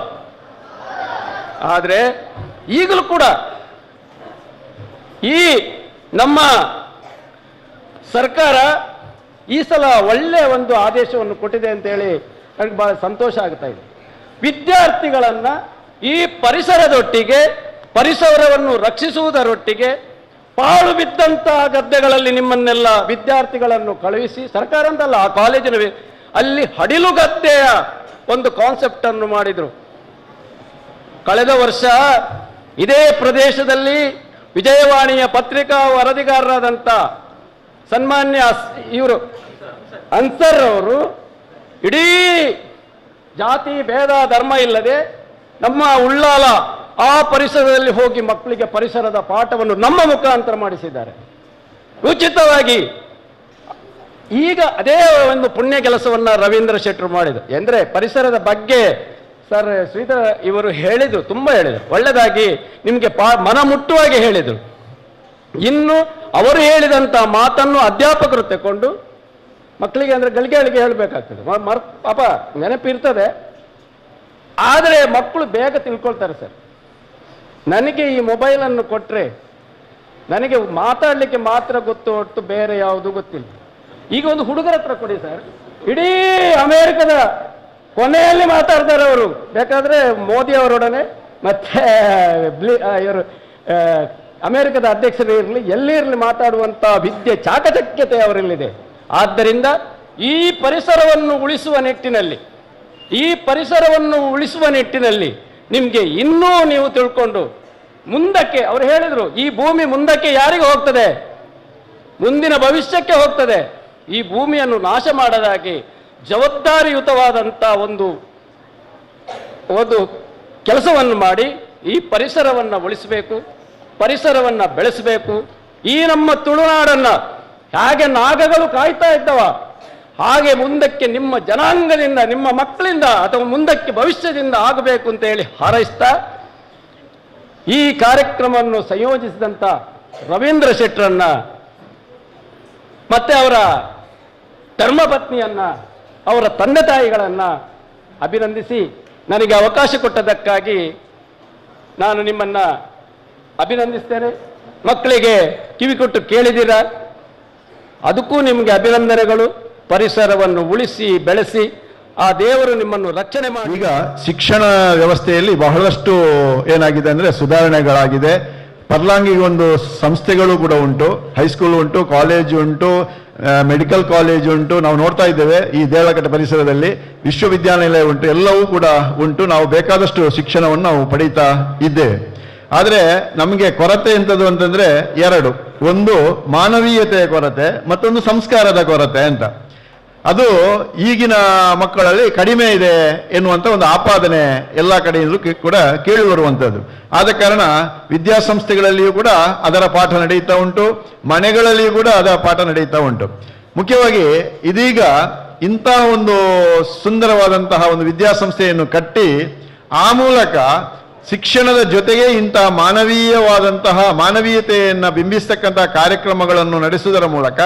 ಆದ್ರೆ ಈಗಲೂ ಕೂಡ ಈ ನಮ್ಮ ಸರ್ಕಾರ ಈ ಸಲ ಒಳ್ಳೆ ಒಂದು ಆದೇಶವನ್ನು ಕೊಟ್ಟಿದೆ ಅಂತ ಹೇಳಿ ನನಗೆ ಬಹಳ ಸಂತೋಷ ಆಗ್ತಾ ಇದೆ. ವಿದ್ಯಾರ್ಥಿಗಳನ್ನ ಈ ಪರಿಸರದೊಟ್ಟಿಗೆ, ಪರಿಸರವನ್ನು ರಕ್ಷಿಸುವುದರೊಟ್ಟಿಗೆ, ಪಾಳು ಬಿದ್ದಂತಹ ಗದ್ದೆಗಳಲ್ಲಿ ನಿಮ್ಮನ್ನೆಲ್ಲ ವಿದ್ಯಾರ್ಥಿಗಳನ್ನು ಕಳುಹಿಸಿ, ಸರ್ಕಾರ ಅಂತಲ್ಲ, ಆ ಕಾಲೇಜಿನ ಅಲ್ಲಿ ಹಡಿಲು ಗದ್ದೆಯ ಒಂದು ಕಾನ್ಸೆಪ್ಟ್ ಅನ್ನು ಮಾಡಿದ್ರು. ಕಳೆದ ವರ್ಷ ಇದೇ ಪ್ರದೇಶದಲ್ಲಿ ವಿಜಯವಾಣಿಯ ಪತ್ರಿಕಾ ವರದಿಗಾರರಾದಂಥ ಸನ್ಮಾನ್ಯ ಇವರು ಅನ್ಸರ್ ಅವರು ಇಡೀ ಜಾತಿ ಭೇದ ಧರ್ಮ ಇಲ್ಲದೆ ನಮ್ಮ ಉಳ್ಳಾಲ ಆ ಪರಿಸರದಲ್ಲಿ ಹೋಗಿ ಮಕ್ಕಳಿಗೆ ಪರಿಸರದ ಪಾಠವನ್ನು ನಮ್ಮ ಮುಖಾಂತರ ಮಾಡಿಸಿದ್ದಾರೆ ಉಚಿತವಾಗಿ. ಈಗ ಅದೇ ಒಂದು ಪುಣ್ಯ ಕೆಲಸವನ್ನ ರವೀಂದ್ರ ಶೆಟ್ಟರು ಮಾಡಿದರು. ಅಂದ್ರೆ ಪರಿಸರದ ಬಗ್ಗೆ ಸರ್ ಶ್ರೀಧರ ಇವರು ಹೇಳಿದ್ರು, ತುಂಬಾ ಹೇಳಿದರು, ಒಳ್ಳೆದಾಗಿ ನಿಮಗೆ ಮನ ಮುಟ್ಟುವಾಗಿ ಹೇಳಿದರು. ಇನ್ನು ಅವರು ಹೇಳಿದಂತ ಮಾತನ್ನು ಅಧ್ಯಾಪಕರು ತಗೊಂಡು ಮಕ್ಕಳಿಗೆ ಅಂದ್ರೆ ಗಳಿಗೆ ಹೇಳಬೇಕಾಗ್ತದೆ. ಪಾಪ ನೆನಪಿರ್ತದೆ, ಆದರೆ ಮಕ್ಕಳು ಬೇಗ ತಿಳ್ಕೊಳ್ತಾರೆ. ಸರ್, ನನಗೆ ಈ ಮೊಬೈಲ್ ಅನ್ನು ಕೊಟ್ರೆ ನನಗೆ ಮಾತಾಡ್ಲಿಕ್ಕೆ ಮಾತ್ರ ಗೊತ್ತು, ಹೊರತು ಬೇರೆ ಯಾವುದು ಗೊತ್ತಿಲ್ಲ. ಈಗ ಒಂದು ಹುಡುಗರ ಹತ್ರ ಕೊಡಿ ಸರ್, ಇಡೀ ಅಮೆರಿಕದ ಕೊನೆಯಲ್ಲಿ ಮಾತಾಡ್ತಾರೆ ಅವರು. ಬೇಕಾದ್ರೆ ಮೋದಿ ಅವರೊಡನೆ ಮತ್ತೆ ಇವರು ಅಮೆರಿಕದ ಅಧ್ಯಕ್ಷರು ಇರಲಿ, ಎಲ್ಲಿ ಇರಲಿ ಮಾತಾಡುವಂತ ವಿದ್ಯೆ ಚಾಕಚಕ್ಯತೆ ಅವರಲ್ಲಿದೆ. ಆದ್ದರಿಂದ ಈ ಪರಿಸರವನ್ನು ಉಳಿಸುವ ನಿಟ್ಟಿನಲ್ಲಿ ನಿಮಗೆ ಇನ್ನೂ ನೀವು ತಿಳ್ಕೊಂಡು ಮುಂದಕ್ಕೆ, ಅವರು ಹೇಳಿದ್ರು ಈ ಭೂಮಿ ಮುಂದಕ್ಕೆ ಯಾರಿಗೆ ಹೋಗ್ತದೆ? ಮುಂದಿನ ಭವಿಷ್ಯಕ್ಕೆ ಹೋಗ್ತದೆ. ಈ ಭೂಮಿಯನ್ನು ನಾಶ ಮಾಡದಾಗಿ ಜವಾಬ್ದಾರಿಯುತವಾದಂಥ ಒಂದು ಕೆಲಸವನ್ನು ಮಾಡಿ ಈ ಪರಿಸರವನ್ನು ಉಳಿಸಬೇಕು, ಪರಿಸರವನ್ನು ಬೆಳೆಸಬೇಕು. ಈ ನಮ್ಮ ತುಳುನಾಡನ್ನ ಹಾಗೆ ನಾಗಗಳು ಕಾಯ್ತಾ ಇದ್ದವ ಹಾಗೆ ಮುಂದಕ್ಕೆ ನಿಮ್ಮ ಜನಾಂಗದಿಂದ, ನಿಮ್ಮ ಮಕ್ಕಳಿಂದ ಅಥವಾ ಮುಂದಕ್ಕೆ ಭವಿಷ್ಯದಿಂದ ಆಗಬೇಕು ಅಂತ ಹೇಳಿ ಹಾರೈಸ್ತಾ ಈ ಕಾರ್ಯಕ್ರಮವನ್ನು ಸಂಯೋಜಿಸಿದಂಥ ರವೀಂದ್ರ ಶೆಟ್ಟರನ್ನ ಮತ್ತೆ ಅವರ ಧರ್ಮಪತ್ನಿಯನ್ನ, ಅವರ ತಂದೆ ತಾಯಿಗಳನ್ನ ಅಭಿನಂದಿಸಿ ನನಗೆ ಅವಕಾಶ ಕೊಟ್ಟದಕ್ಕಾಗಿ ನಾನು ನಿಮ್ಮನ್ನ ಅಭಿನಂದಿಸ್ತೇನೆ. ಮಕ್ಕಳಿಗೆ ಕಿವಿಕೊಟ್ಟು ಕೇಳಿದ್ದೀರಾ, ಅದಕ್ಕೂ ನಿಮಗೆ ಅಭಿನಂದನೆಗಳು. ಪರಿಸರವನ್ನು ಉಳಿಸಿ ಬೆಳೆಸಿ ಆ ದೇವರು ನಿಮ್ಮನ್ನು ರಕ್ಷಣೆ ಮಾಡಿ. ಈಗ ಶಿಕ್ಷಣ ವ್ಯವಸ್ಥೆಯಲ್ಲಿ ಬಹಳಷ್ಟು ಏನಾಗಿದೆ ಅಂದ್ರೆ ಸುಧಾರಣೆಗಳಾಗಿದೆ. ಪರ್ಲಾಂಗಿಗೆ ಒಂದು ಸಂಸ್ಥೆಗಳು ಕೂಡ ಉಂಟು, ಹೈಸ್ಕೂಲ್ ಉಂಟು, ಕಾಲೇಜ್ ಉಂಟು, ಮೆಡಿಕಲ್ ಕಾಲೇಜ್ ಉಂಟು. ನಾವು ನೋಡ್ತಾ ಇದ್ದೇವೆ ಈ ದೇವಳಕಟ್ಟೆ ಪರಿಸರದಲ್ಲಿ ವಿಶ್ವವಿದ್ಯಾನಿಲಯ ಉಂಟು, ಎಲ್ಲವೂ ಕೂಡ ಉಂಟು. ನಾವು ಬೇಕಾದಷ್ಟು ಶಿಕ್ಷಣವನ್ನು ನಾವು ಪಡೀತಾ ಇದ್ದೇವೆ. ಆದರೆ ನಮಗೆ ಕೊರತೆ ಎಂಥದ್ದು ಅಂತಂದ್ರೆ ಎರಡು, ಒಂದು ಮಾನವೀಯತೆಯ ಕೊರತೆ, ಮತ್ತೊಂದು ಸಂಸ್ಕಾರದ ಕೊರತೆ ಅಂತ. ಅದು ಈಗಿನ ಮಕ್ಕಳಲ್ಲಿ ಕಡಿಮೆ ಇದೆ ಎನ್ನುವಂಥ ಒಂದು ಆಪಾದನೆ ಎಲ್ಲ ಕಡೆಯಿಂದಲೂ ಕೂಡ ಕೇಳಿ ಬರುವಂಥದ್ದು. ಆದ ಕಾರಣ ವಿದ್ಯಾಸಂಸ್ಥೆಗಳಲ್ಲಿಯೂ ಕೂಡ ಅದರ ಪಾಠ ನಡೆಯುತ್ತಾ ಉಂಟು, ಮನೆಗಳಲ್ಲಿಯೂ ಕೂಡ ಅದರ ಪಾಠ ನಡೆಯುತ್ತಾ ಉಂಟು. ಮುಖ್ಯವಾಗಿ ಇದೀಗ ಇಂತಹ ಒಂದು ಸುಂದರವಾದಂತಹ ಒಂದು ವಿದ್ಯಾಸಂಸ್ಥೆಯನ್ನು ಕಟ್ಟಿ ಆ ಮೂಲಕ ಶಿಕ್ಷಣದ ಜೊತೆಗೆ ಇಂತಹ ಮಾನವೀಯತೆಯನ್ನು ಬಿಂಬಿಸ್ತಕ್ಕಂತಹ ಕಾರ್ಯಕ್ರಮಗಳನ್ನು ನಡೆಸುವುದರ ಮೂಲಕ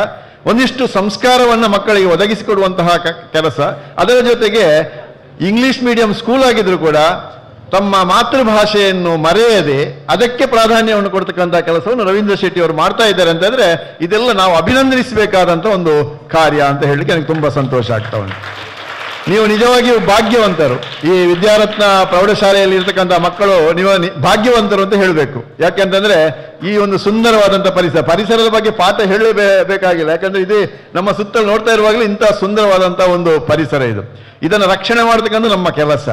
ಒಂದಿಷ್ಟು ಸಂಸ್ಕಾರವನ್ನು ಮಕ್ಕಳಿಗೆ ಒದಗಿಸಿಕೊಡುವಂತಹ ಕೆಲಸ. ಅದರ ಜೊತೆಗೆ ಇಂಗ್ಲಿಷ್ ಮೀಡಿಯಂ ಸ್ಕೂಲ್ ಆಗಿದ್ರು ಕೂಡ ತಮ್ಮ ಮಾತೃಭಾಷೆಯನ್ನು ಮರೆಯದೆ ಅದಕ್ಕೆ ಪ್ರಾಧಾನ್ಯವನ್ನು ಕೊಡ್ತಕ್ಕಂಥ ಕೆಲಸವನ್ನು ರವೀಂದ್ರ ಶೆಟ್ಟಿ ಅವರು ಮಾಡ್ತಾ ಇದ್ದಾರೆ ಅಂತಂದ್ರೆ ಇದೆಲ್ಲ ನಾವು ಅಭಿನಂದಿಸಬೇಕಾದಂಥ ಒಂದು ಕಾರ್ಯ ಅಂತ ಹೇಳಲಿಕ್ಕೆ ನನಗೆ ತುಂಬಾ ಸಂತೋಷ ಆಗ್ತಾ ಉಂಟು. ನೀವು ನಿಜವಾಗಿಯೂ ಭಾಗ್ಯವಂತರು. ಈ ವಿದ್ಯಾರತ್ನ ಪ್ರೌಢಶಾಲೆಯಲ್ಲಿ ಇರ್ತಕ್ಕಂಥ ಮಕ್ಕಳು ನೀವು ಭಾಗ್ಯವಂತರು ಅಂತ ಹೇಳಬೇಕು. ಯಾಕೆಂತಂದ್ರೆ ಈ ಒಂದು ಸುಂದರವಾದಂಥ ಪರಿಸರದ ಬಗ್ಗೆ ಪಾಠ ಹೇಳಬೇಕಾಗಿಲ್ಲ. ಯಾಕಂದ್ರೆ ಇದು ನಮ್ಮ ಸುತ್ತಲೂ ನೋಡ್ತಾ ಇರುವಾಗಲೂ ಇಂತಹ ಸುಂದರವಾದಂಥ ಒಂದು ಪರಿಸರ ಇದು. ಇದನ್ನು ರಕ್ಷಣೆ ಮಾಡತಕ್ಕಂಥ ನಮ್ಮ ಕೆಲಸ.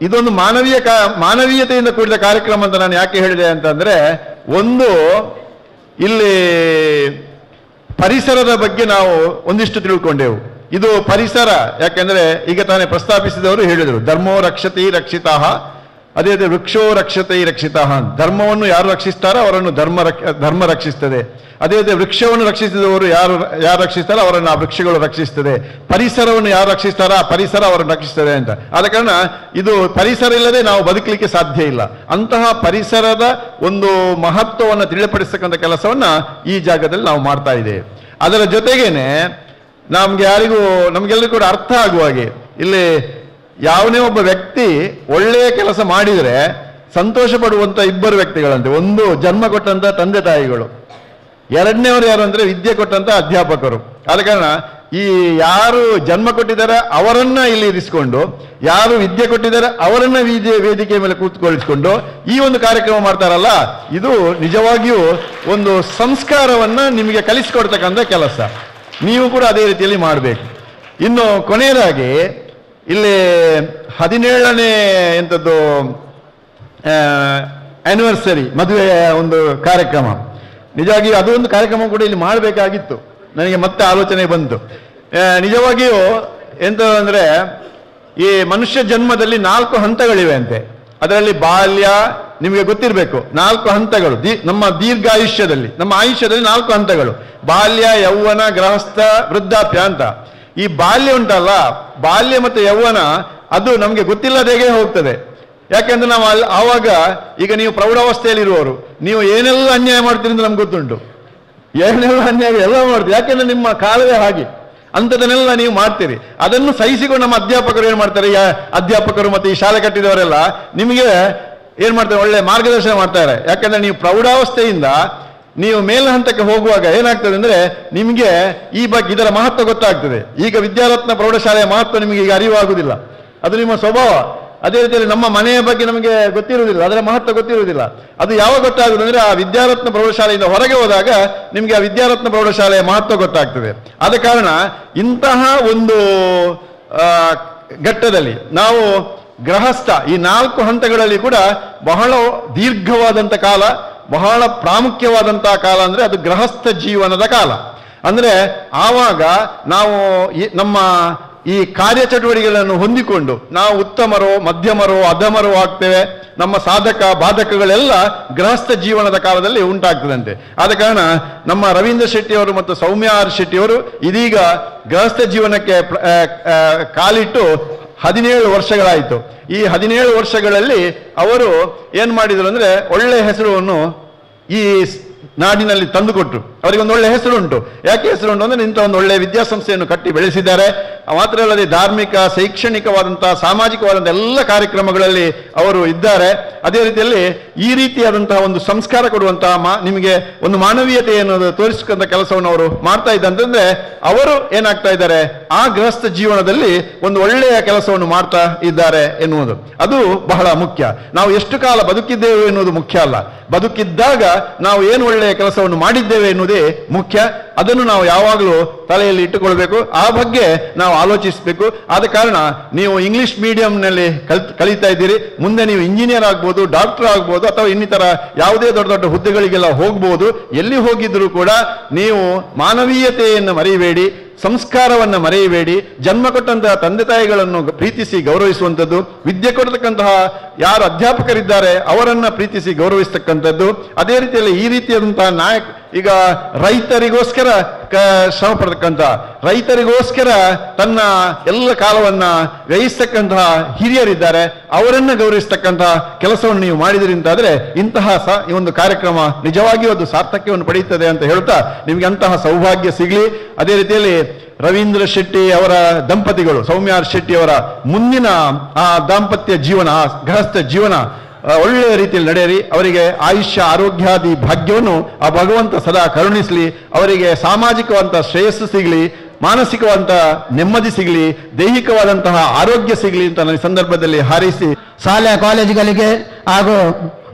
ಇದೊಂದು ಮಾನವೀಯತೆಯಿಂದ ಕೂಡಿದ ಕಾರ್ಯಕ್ರಮ ಅಂತ ನಾನು ಯಾಕೆ ಹೇಳಿದೆ ಅಂತಂದ್ರೆ, ಒಂದು ಇಲ್ಲಿ ಪರಿಸರದ ಬಗ್ಗೆ ನಾವು ಒಂದಿಷ್ಟು ತಿಳ್ಕೊಂಡೆವು. ಇದು ಪರಿಸರ ಯಾಕೆಂದ್ರೆ ಈಗ ತಾನೇ ಪ್ರಸ್ತಾಪಿಸಿದವರು ಹೇಳಿದರು, ಧರ್ಮೋ ರಕ್ಷತಿ ರಕ್ಷಿತಾಹ, ಅದೇ ವೃಕ್ಷೋ ರಕ್ಷತೆ ರಕ್ಷಿತಾಹ. ಧರ್ಮವನ್ನು ಯಾರು ರಕ್ಷಿಸ್ತಾರೋ ಅವರನ್ನು ಧರ್ಮ ರಕ್ಷಿಸ್ತದೆ. ಅದೇ ವೃಕ್ಷವನ್ನು ರಕ್ಷಿಸಿದವರು ಯಾರು ರಕ್ಷಿಸ್ತಾರೋ ಅವರನ್ನು ಆ ವೃಕ್ಷಗಳು ರಕ್ಷಿಸ್ತದೆ. ಪರಿಸರವನ್ನು ಯಾರು ರಕ್ಷಿಸ್ತಾರೋ ಆ ಪರಿಸರ ಅವರನ್ನು ರಕ್ಷಿಸ್ತದೆ ಅಂತ. ಆದ ಕಾರಣ ಇದು ಪರಿಸರ ಇಲ್ಲದೆ ನಾವು ಬದುಕಲಿಕ್ಕೆ ಸಾಧ್ಯ ಇಲ್ಲ. ಅಂತಹ ಪರಿಸರದ ಒಂದು ಮಹತ್ವವನ್ನು ತಿಳಿಪಡಿಸ್ತಕ್ಕಂಥ ಕೆಲಸವನ್ನ ಈ ಜಾಗದಲ್ಲಿ ನಾವು ಮಾಡ್ತಾ ಇದ್ದೇವೆ. ಅದರ ಜೊತೆಗೇನೆ ನಮ್ಗೆಲ್ಲರಿಗೂ ಕೂಡ ಅರ್ಥ ಆಗುವ ಹಾಗೆ ಇಲ್ಲಿ ಯಾವನೇ ಒಬ್ಬ ವ್ಯಕ್ತಿ ಒಳ್ಳೆಯ ಕೆಲಸ ಮಾಡಿದರೆ ಸಂತೋಷ ಪಡುವಂತ ಇಬ್ಬರು ವ್ಯಕ್ತಿಗಳಂತೆ. ಒಂದು ಜನ್ಮ ಕೊಟ್ಟಂತ ತಂದೆ ತಾಯಿಗಳು, ಎರಡನೇವರು ಯಾರು ಅಂದ್ರೆ ವಿದ್ಯೆ ಕೊಟ್ಟಂತ ಅಧ್ಯಾಪಕರು. ಆದ ಕಾರಣ ಈ ಯಾರು ಜನ್ಮ ಕೊಟ್ಟಿದ್ದಾರೆ ಅವರನ್ನ ಇಲ್ಲಿ ಇರಿಸಿಕೊಂಡು, ಯಾರು ವಿದ್ಯೆ ಕೊಟ್ಟಿದ್ದಾರೆ ಅವರನ್ನ ವೇದಿಕೆ ಮೇಲೆ ಕೂತ್ಕೊಳಿಸಿಕೊಂಡು ಈ ಒಂದು ಕಾರ್ಯಕ್ರಮ ಮಾಡ್ತಾರಲ್ಲ, ಇದು ನಿಜವಾಗಿಯೂ ಒಂದು ಸಂಸ್ಕಾರವನ್ನ ನಿಮಗೆ ಕಲಿಸಿಕೊಡ್ತಕ್ಕಂಥ ಕೆಲಸ. ನೀವು ಕೂಡ ಅದೇ ರೀತಿಯಲ್ಲಿ ಮಾಡಬೇಕು. ಇನ್ನು ಕೊನೆಯದಾಗಿ ಇಲ್ಲಿ 17ನೇ ಎಂಥದ್ದು ಆನಿವರ್ಸರಿ ಮದುವೆಯ ಒಂದು ಕಾರ್ಯಕ್ರಮ, ನಿಜವಾಗಿಯೂ ಅದೊಂದು ಕಾರ್ಯಕ್ರಮ ಕೂಡ ಇಲ್ಲಿ ಮಾಡಬೇಕಾಗಿತ್ತು. ನನಗೆ ಮತ್ತೆ ಆಲೋಚನೆ ಬಂತು. ನಿಜವಾಗಿಯೂ ಎಂತಂದ್ರೆ ಈ ಮನುಷ್ಯ ಜನ್ಮದಲ್ಲಿ 4 ಹಂತಗಳಿವೆ ಅಂತೆ. ಅದರಲ್ಲಿ ಬಾಲ್ಯ ನಿಮಗೆ ಗೊತ್ತಿರಬೇಕು. 4 ಹಂತಗಳು ನಮ್ಮ ದೀರ್ಘಾಯುಷ್ಯದಲ್ಲಿ, ನಮ್ಮ ಆಯುಷ್ಯದಲ್ಲಿ 4 ಹಂತಗಳು: ಬಾಲ್ಯ, ಯೌವನ, ಗೃಹಸ್ಥ, ವೃದ್ಧಾಪ್ಯ ಅಂತ. ಈ ಬಾಲ್ಯ ಉಂಟಲ್ಲ, ಬಾಲ್ಯ ಮತ್ತು ಯೌವನ ಅದು ನಮಗೆ ಗೊತ್ತಿಲ್ಲದೇಗೆ ಹೋಗ್ತದೆ. ಯಾಕೆಂದ್ರೆ ನಾವು ಆವಾಗ ಈಗ ನೀವು ಪ್ರೌಢಾವಸ್ಥೆಯಲ್ಲಿರುವವರು, ನೀವು ಏನೆಲ್ಲ ಅನ್ಯಾಯ ಮಾಡ್ತೀರಿ ಅಂತ ನಮ್ಗೆ ಗೊತ್ತುಂಟು. ಏನೆಲ್ಲ ಅನ್ಯಾಯ ಎಲ್ಲ ಮಾಡ್ತೀರಿ, ಯಾಕೆಂದ್ರೆ ನಿಮ್ಮ ಕಾಲವೇ ಹಾಗೆ. ಅಂಥದನ್ನೆಲ್ಲ ನೀವು ಮಾಡ್ತೀರಿ. ಅದನ್ನು ಸಹಿಸಿಕೊಂಡು ನಮ್ಮ ಅಧ್ಯಾಪಕರು ಏನ್ ಮಾಡ್ತಾರೆ, ಅಧ್ಯಾಪಕರು ಮತ್ತೆ ಈ ಶಾಲೆ ಕಟ್ಟಿದವರೆಲ್ಲ ನಿಮಗೆ ಏನ್ ಮಾಡ್ತಾರೆ, ಒಳ್ಳೆ ಮಾರ್ಗದರ್ಶನ ಮಾಡ್ತಾರೆ. ಯಾಕಂದ್ರೆ ನೀವು ಪ್ರೌಢಾವಸ್ಥೆಯಿಂದ ನೀವು ಮೇಲಿನ ಹಂತಕ್ಕೆ ಹೋಗುವಾಗ ಏನಾಗ್ತದೆ ಅಂದ್ರೆ ನಿಮಗೆ ಈ ಬಗ್ಗೆ ಇದರ ಮಹತ್ವ ಗೊತ್ತಾಗ್ತದೆ. ಈಗ ವಿದ್ಯಾರತ್ನ ಪ್ರೌಢಶಾಲೆಯ ಮಹತ್ವ ನಿಮಗೆ ಈಗ ಅರಿವಾಗುವುದಿಲ್ಲ, ಅದು ನಿಮ್ಮ ಸ್ವಭಾವ. ಅದೇ ರೀತಿಯಲ್ಲಿ ನಮ್ಮ ಮನೆಯ ಬಗ್ಗೆ ನಮಗೆ ಗೊತ್ತಿರುವುದಿಲ್ಲ, ಅದರ ಮಹತ್ವ ಗೊತ್ತಿರುವುದಿಲ್ಲ. ಅದು ಯಾವಾಗ ಗೊತ್ತಾಗುದು ಅಂದ್ರೆ ಆ ವಿದ್ಯಾರತ್ನ ಪ್ರೌಢಶಾಲೆಯಿಂದ ಹೊರಗೆ ಹೋದಾಗ ನಿಮಗೆ ಆ ವಿದ್ಯಾರತ್ನ ಪ್ರೌಢಶಾಲೆಯ ಮಹತ್ವ ಗೊತ್ತಾಗ್ತದೆ. ಆದ ಕಾರಣ ಇಂತಹ ಒಂದು ಘಟ್ಟದಲ್ಲಿ ನಾವು ಗೃಹಸ್ಥ ಈ 4 ಹಂತಗಳಲ್ಲಿ ಕೂಡ ಬಹಳ ದೀರ್ಘವಾದಂಥ ಕಾಲ, ಬಹಳ ಪ್ರಾಮುಖ್ಯವಾದಂತಹ ಕಾಲ ಅಂದ್ರೆ ಅದು ಗೃಹಸ್ಥ ಜೀವನದ ಕಾಲ. ಅಂದ್ರೆ ಆವಾಗ ನಾವು ನಮ್ಮ ಈ ಕಾರ್ಯಚಟುವಟಿಕೆಗಳನ್ನು ಹೊಂದಿಕೊಂಡು ನಾವು ಉತ್ತಮರೋ, ಮಧ್ಯಮರೋ, ಅಧಮರೋ ಆಗ್ತೇವೆ. ನಮ್ಮ ಸಾಧಕ ಬಾಧಕಗಳೆಲ್ಲ ಗೃಹಸ್ಥ ಜೀವನದ ಕಾಲದಲ್ಲಿ ಉಂಟಾಗ್ತದಂತೆ. ಆದ ಕಾರಣ ನಮ್ಮ ರವೀಂದ್ರ ಶೆಟ್ಟಿಯವರು ಮತ್ತು ಸೌಮ್ಯ ಆರ್ ಶೆಟ್ಟಿಯವರು ಇದೀಗ ಗೃಹಸ್ಥ ಜೀವನಕ್ಕೆ ಕಾಲಿಟ್ಟು 17 ವರ್ಷಗಳಾಯಿತು. ಈ 17 ವರ್ಷಗಳಲ್ಲಿ ಅವರು ಏನ್ ಮಾಡಿದ್ರು ಅಂದ್ರೆ ಒಳ್ಳೆ ಹೆಸರನ್ನು ಈ ನಾಡಿನಲ್ಲಿ ತಂದುಕೊಟ್ರು. ಅವರಿಗೆ ಒಂದು ಒಳ್ಳೆ ಹೆಸರುಂಟು. ಯಾಕೆ ಹೆಸರುಂಟು ಅಂದ್ರೆ ಇಂಥ ಒಂದು ಒಳ್ಳೆ ವಿದ್ಯಾಸಂಸ್ಥೆಯನ್ನು ಕಟ್ಟಿ ಬೆಳೆಸಿದ್ದಾರೆ. ಮಾತ್ರ ಅಲ್ಲದೆ ಧಾರ್ಮಿಕ, ಶೈಕ್ಷಣಿಕವಾದಂತಹ, ಸಾಮಾಜಿಕವಾದಂತಹ ಎಲ್ಲ ಕಾರ್ಯಕ್ರಮಗಳಲ್ಲಿ ಅವರು ಇದ್ದಾರೆ. ಅದೇ ರೀತಿಯಲ್ಲಿ ಈ ರೀತಿಯಾದಂತಹ ಒಂದು ಸಂಸ್ಕಾರ ಕೊಡುವಂತಹ ನಿಮಗೆ ಒಂದು ಮಾನವೀಯತೆಯನ್ನು ತೋರಿಸತಕ್ಕಂಥ ಕೆಲಸವನ್ನು ಅವರು ಮಾಡ್ತಾ ಇದ್ದಂತಂದ್ರೆ ಅವರು ಏನಾಗ್ತಾ ಇದ್ದಾರೆ, ಆ ಗೃಹಸ್ಥ ಜೀವನದಲ್ಲಿ ಒಂದು ಒಳ್ಳೆಯ ಕೆಲಸವನ್ನು ಮಾಡ್ತಾ ಇದ್ದಾರೆ ಎನ್ನುವುದು ಅದು ಬಹಳ ಮುಖ್ಯ. ನಾವು ಎಷ್ಟು ಕಾಲ ಬದುಕಿದ್ದೇವೆ ಎನ್ನುವುದು ಮುಖ್ಯ ಅಲ್ಲ, ಬದುಕಿದ್ದಾಗ ನಾವು ಏನು ಒಳ್ಳೆಯ ಕೆಲಸವನ್ನು ಮಾಡಿದ್ದೇವೆ ಎನ್ನುವುದೇ ಮುಖ್ಯ. ಅದನ್ನು ನಾವು ಯಾವಾಗಲೂ ತಲೆಯಲ್ಲಿ ಇಟ್ಟುಕೊಳ್ಬೇಕು, ಆ ಬಗ್ಗೆ ನಾವು ಆಲೋಚಿಸಬೇಕು. ಆದ ಕಾರಣ ನೀವು ಇಂಗ್ಲಿಷ್ ಮೀಡಿಯಂನಲ್ಲಿ ಕಲಿತಾ ಇದ್ದೀರಿ, ಮುಂದೆ ನೀವು ಇಂಜಿನಿಯರ್ ಆಗ್ಬೋದು, ಡಾಕ್ಟರ್ ಆಗ್ಬೋದು, ಅಥವಾ ಇನ್ನಿತರ ಯಾವುದೇ ದೊಡ್ಡ ದೊಡ್ಡ ಹುದ್ದೆಗಳಿಗೆಲ್ಲ ಹೋಗ್ಬೋದು. ಎಲ್ಲಿ ಹೋಗಿದ್ರೂ ಕೂಡ ನೀವು ಮಾನವೀಯತೆಯನ್ನು ಮರೆಯಬೇಡಿ, ಸಂಸ್ಕಾರವನ್ನು ಮರೆಯಬೇಡಿ. ಜನ್ಮ ಕೊಟ್ಟಂತಹ ತಂದೆ ತಾಯಿಗಳನ್ನು ಪ್ರೀತಿಸಿ ಗೌರವಿಸುವಂಥದ್ದು, ವಿದ್ಯೆ ಕೊಡತಕ್ಕಂತಹ ಯಾರು ಅಧ್ಯಾಪಕರಿದ್ದಾರೆ ಅವರನ್ನ ಪ್ರೀತಿಸಿ ಗೌರವಿಸ್ತಕ್ಕಂಥದ್ದು. ಅದೇ ರೀತಿಯಲ್ಲಿ ಈ ರೀತಿಯಾದಂತಹ ಈಗ ರೈತರಿಗೋಸ್ಕರ ಶ್ರಮ ಪಡ್ತಕ್ಕಂಥ, ರೈತರಿಗೋಸ್ಕರ ತನ್ನ ಎಲ್ಲ ಕಾಲವನ್ನ ವ್ಯಯಿಸ್ತಕ್ಕಂತಹ ಹಿರಿಯರಿದ್ದಾರೆ, ಅವರನ್ನ ಗೌರವಿಸ್ತಕ್ಕಂತಹ ಕೆಲಸವನ್ನು ನೀವು ಮಾಡಿದಿರಿ ಅಂತಾದ್ರೆ ಇಂತಹ ಈ ಒಂದು ಕಾರ್ಯಕ್ರಮ ನಿಜವಾಗಿಯೂ ಒಂದು ಸಾರ್ಥಕ್ಯವನ್ನು ಪಡೆಯುತ್ತದೆ ಅಂತ ಹೇಳ್ತಾ ನಿಮ್ಗೆ ಅಂತಹ ಸೌಭಾಗ್ಯ ಸಿಗಲಿ. ಅದೇ ರೀತಿಯಲ್ಲಿ ರವೀಂದ್ರ ಶೆಟ್ಟಿ ಅವರ ದಂಪತಿಗಳು, ಸೌಮ್ಯ ಆರ್ ಶೆಟ್ಟಿ ಅವರ ಮುಂದಿನ ಆ ದಾಂಪತ್ಯ ಜೀವನ, ಆ ಗೃಹಸ್ಥ ಜೀವನ ಒಳ್ಳೆಯ ರೀತಿಯಲ್ಲಿ ನಡೆಯಿರಿ. ಅವರಿಗೆ ಆಯುಷ್ಯ ಆರೋಗ್ಯಾದಿ ಭಾಗ್ಯವನ್ನು ಆ ಭಗವಂತ ಸದಾ ಕರುಣಿಸಲಿ. ಅವರಿಗೆ ಸಾಮಾಜಿಕವಂತ ಶ್ರೇಯಸ್ಸು ಸಿಗಲಿ, ಮಾನಸಿಕವಂತ ನೆಮ್ಮದಿ ಸಿಗಲಿ, ದೈಹಿಕವಾದಂತಹ ಆರೋಗ್ಯ ಸಿಗಲಿ ಅಂತ ನನ್ನ ಸಂದರ್ಭದಲ್ಲಿ ಹಾರೈಸಿ ಶಾಲೆ ಕಾಲೇಜುಗಳಿಗೆ ಹಾಗೂ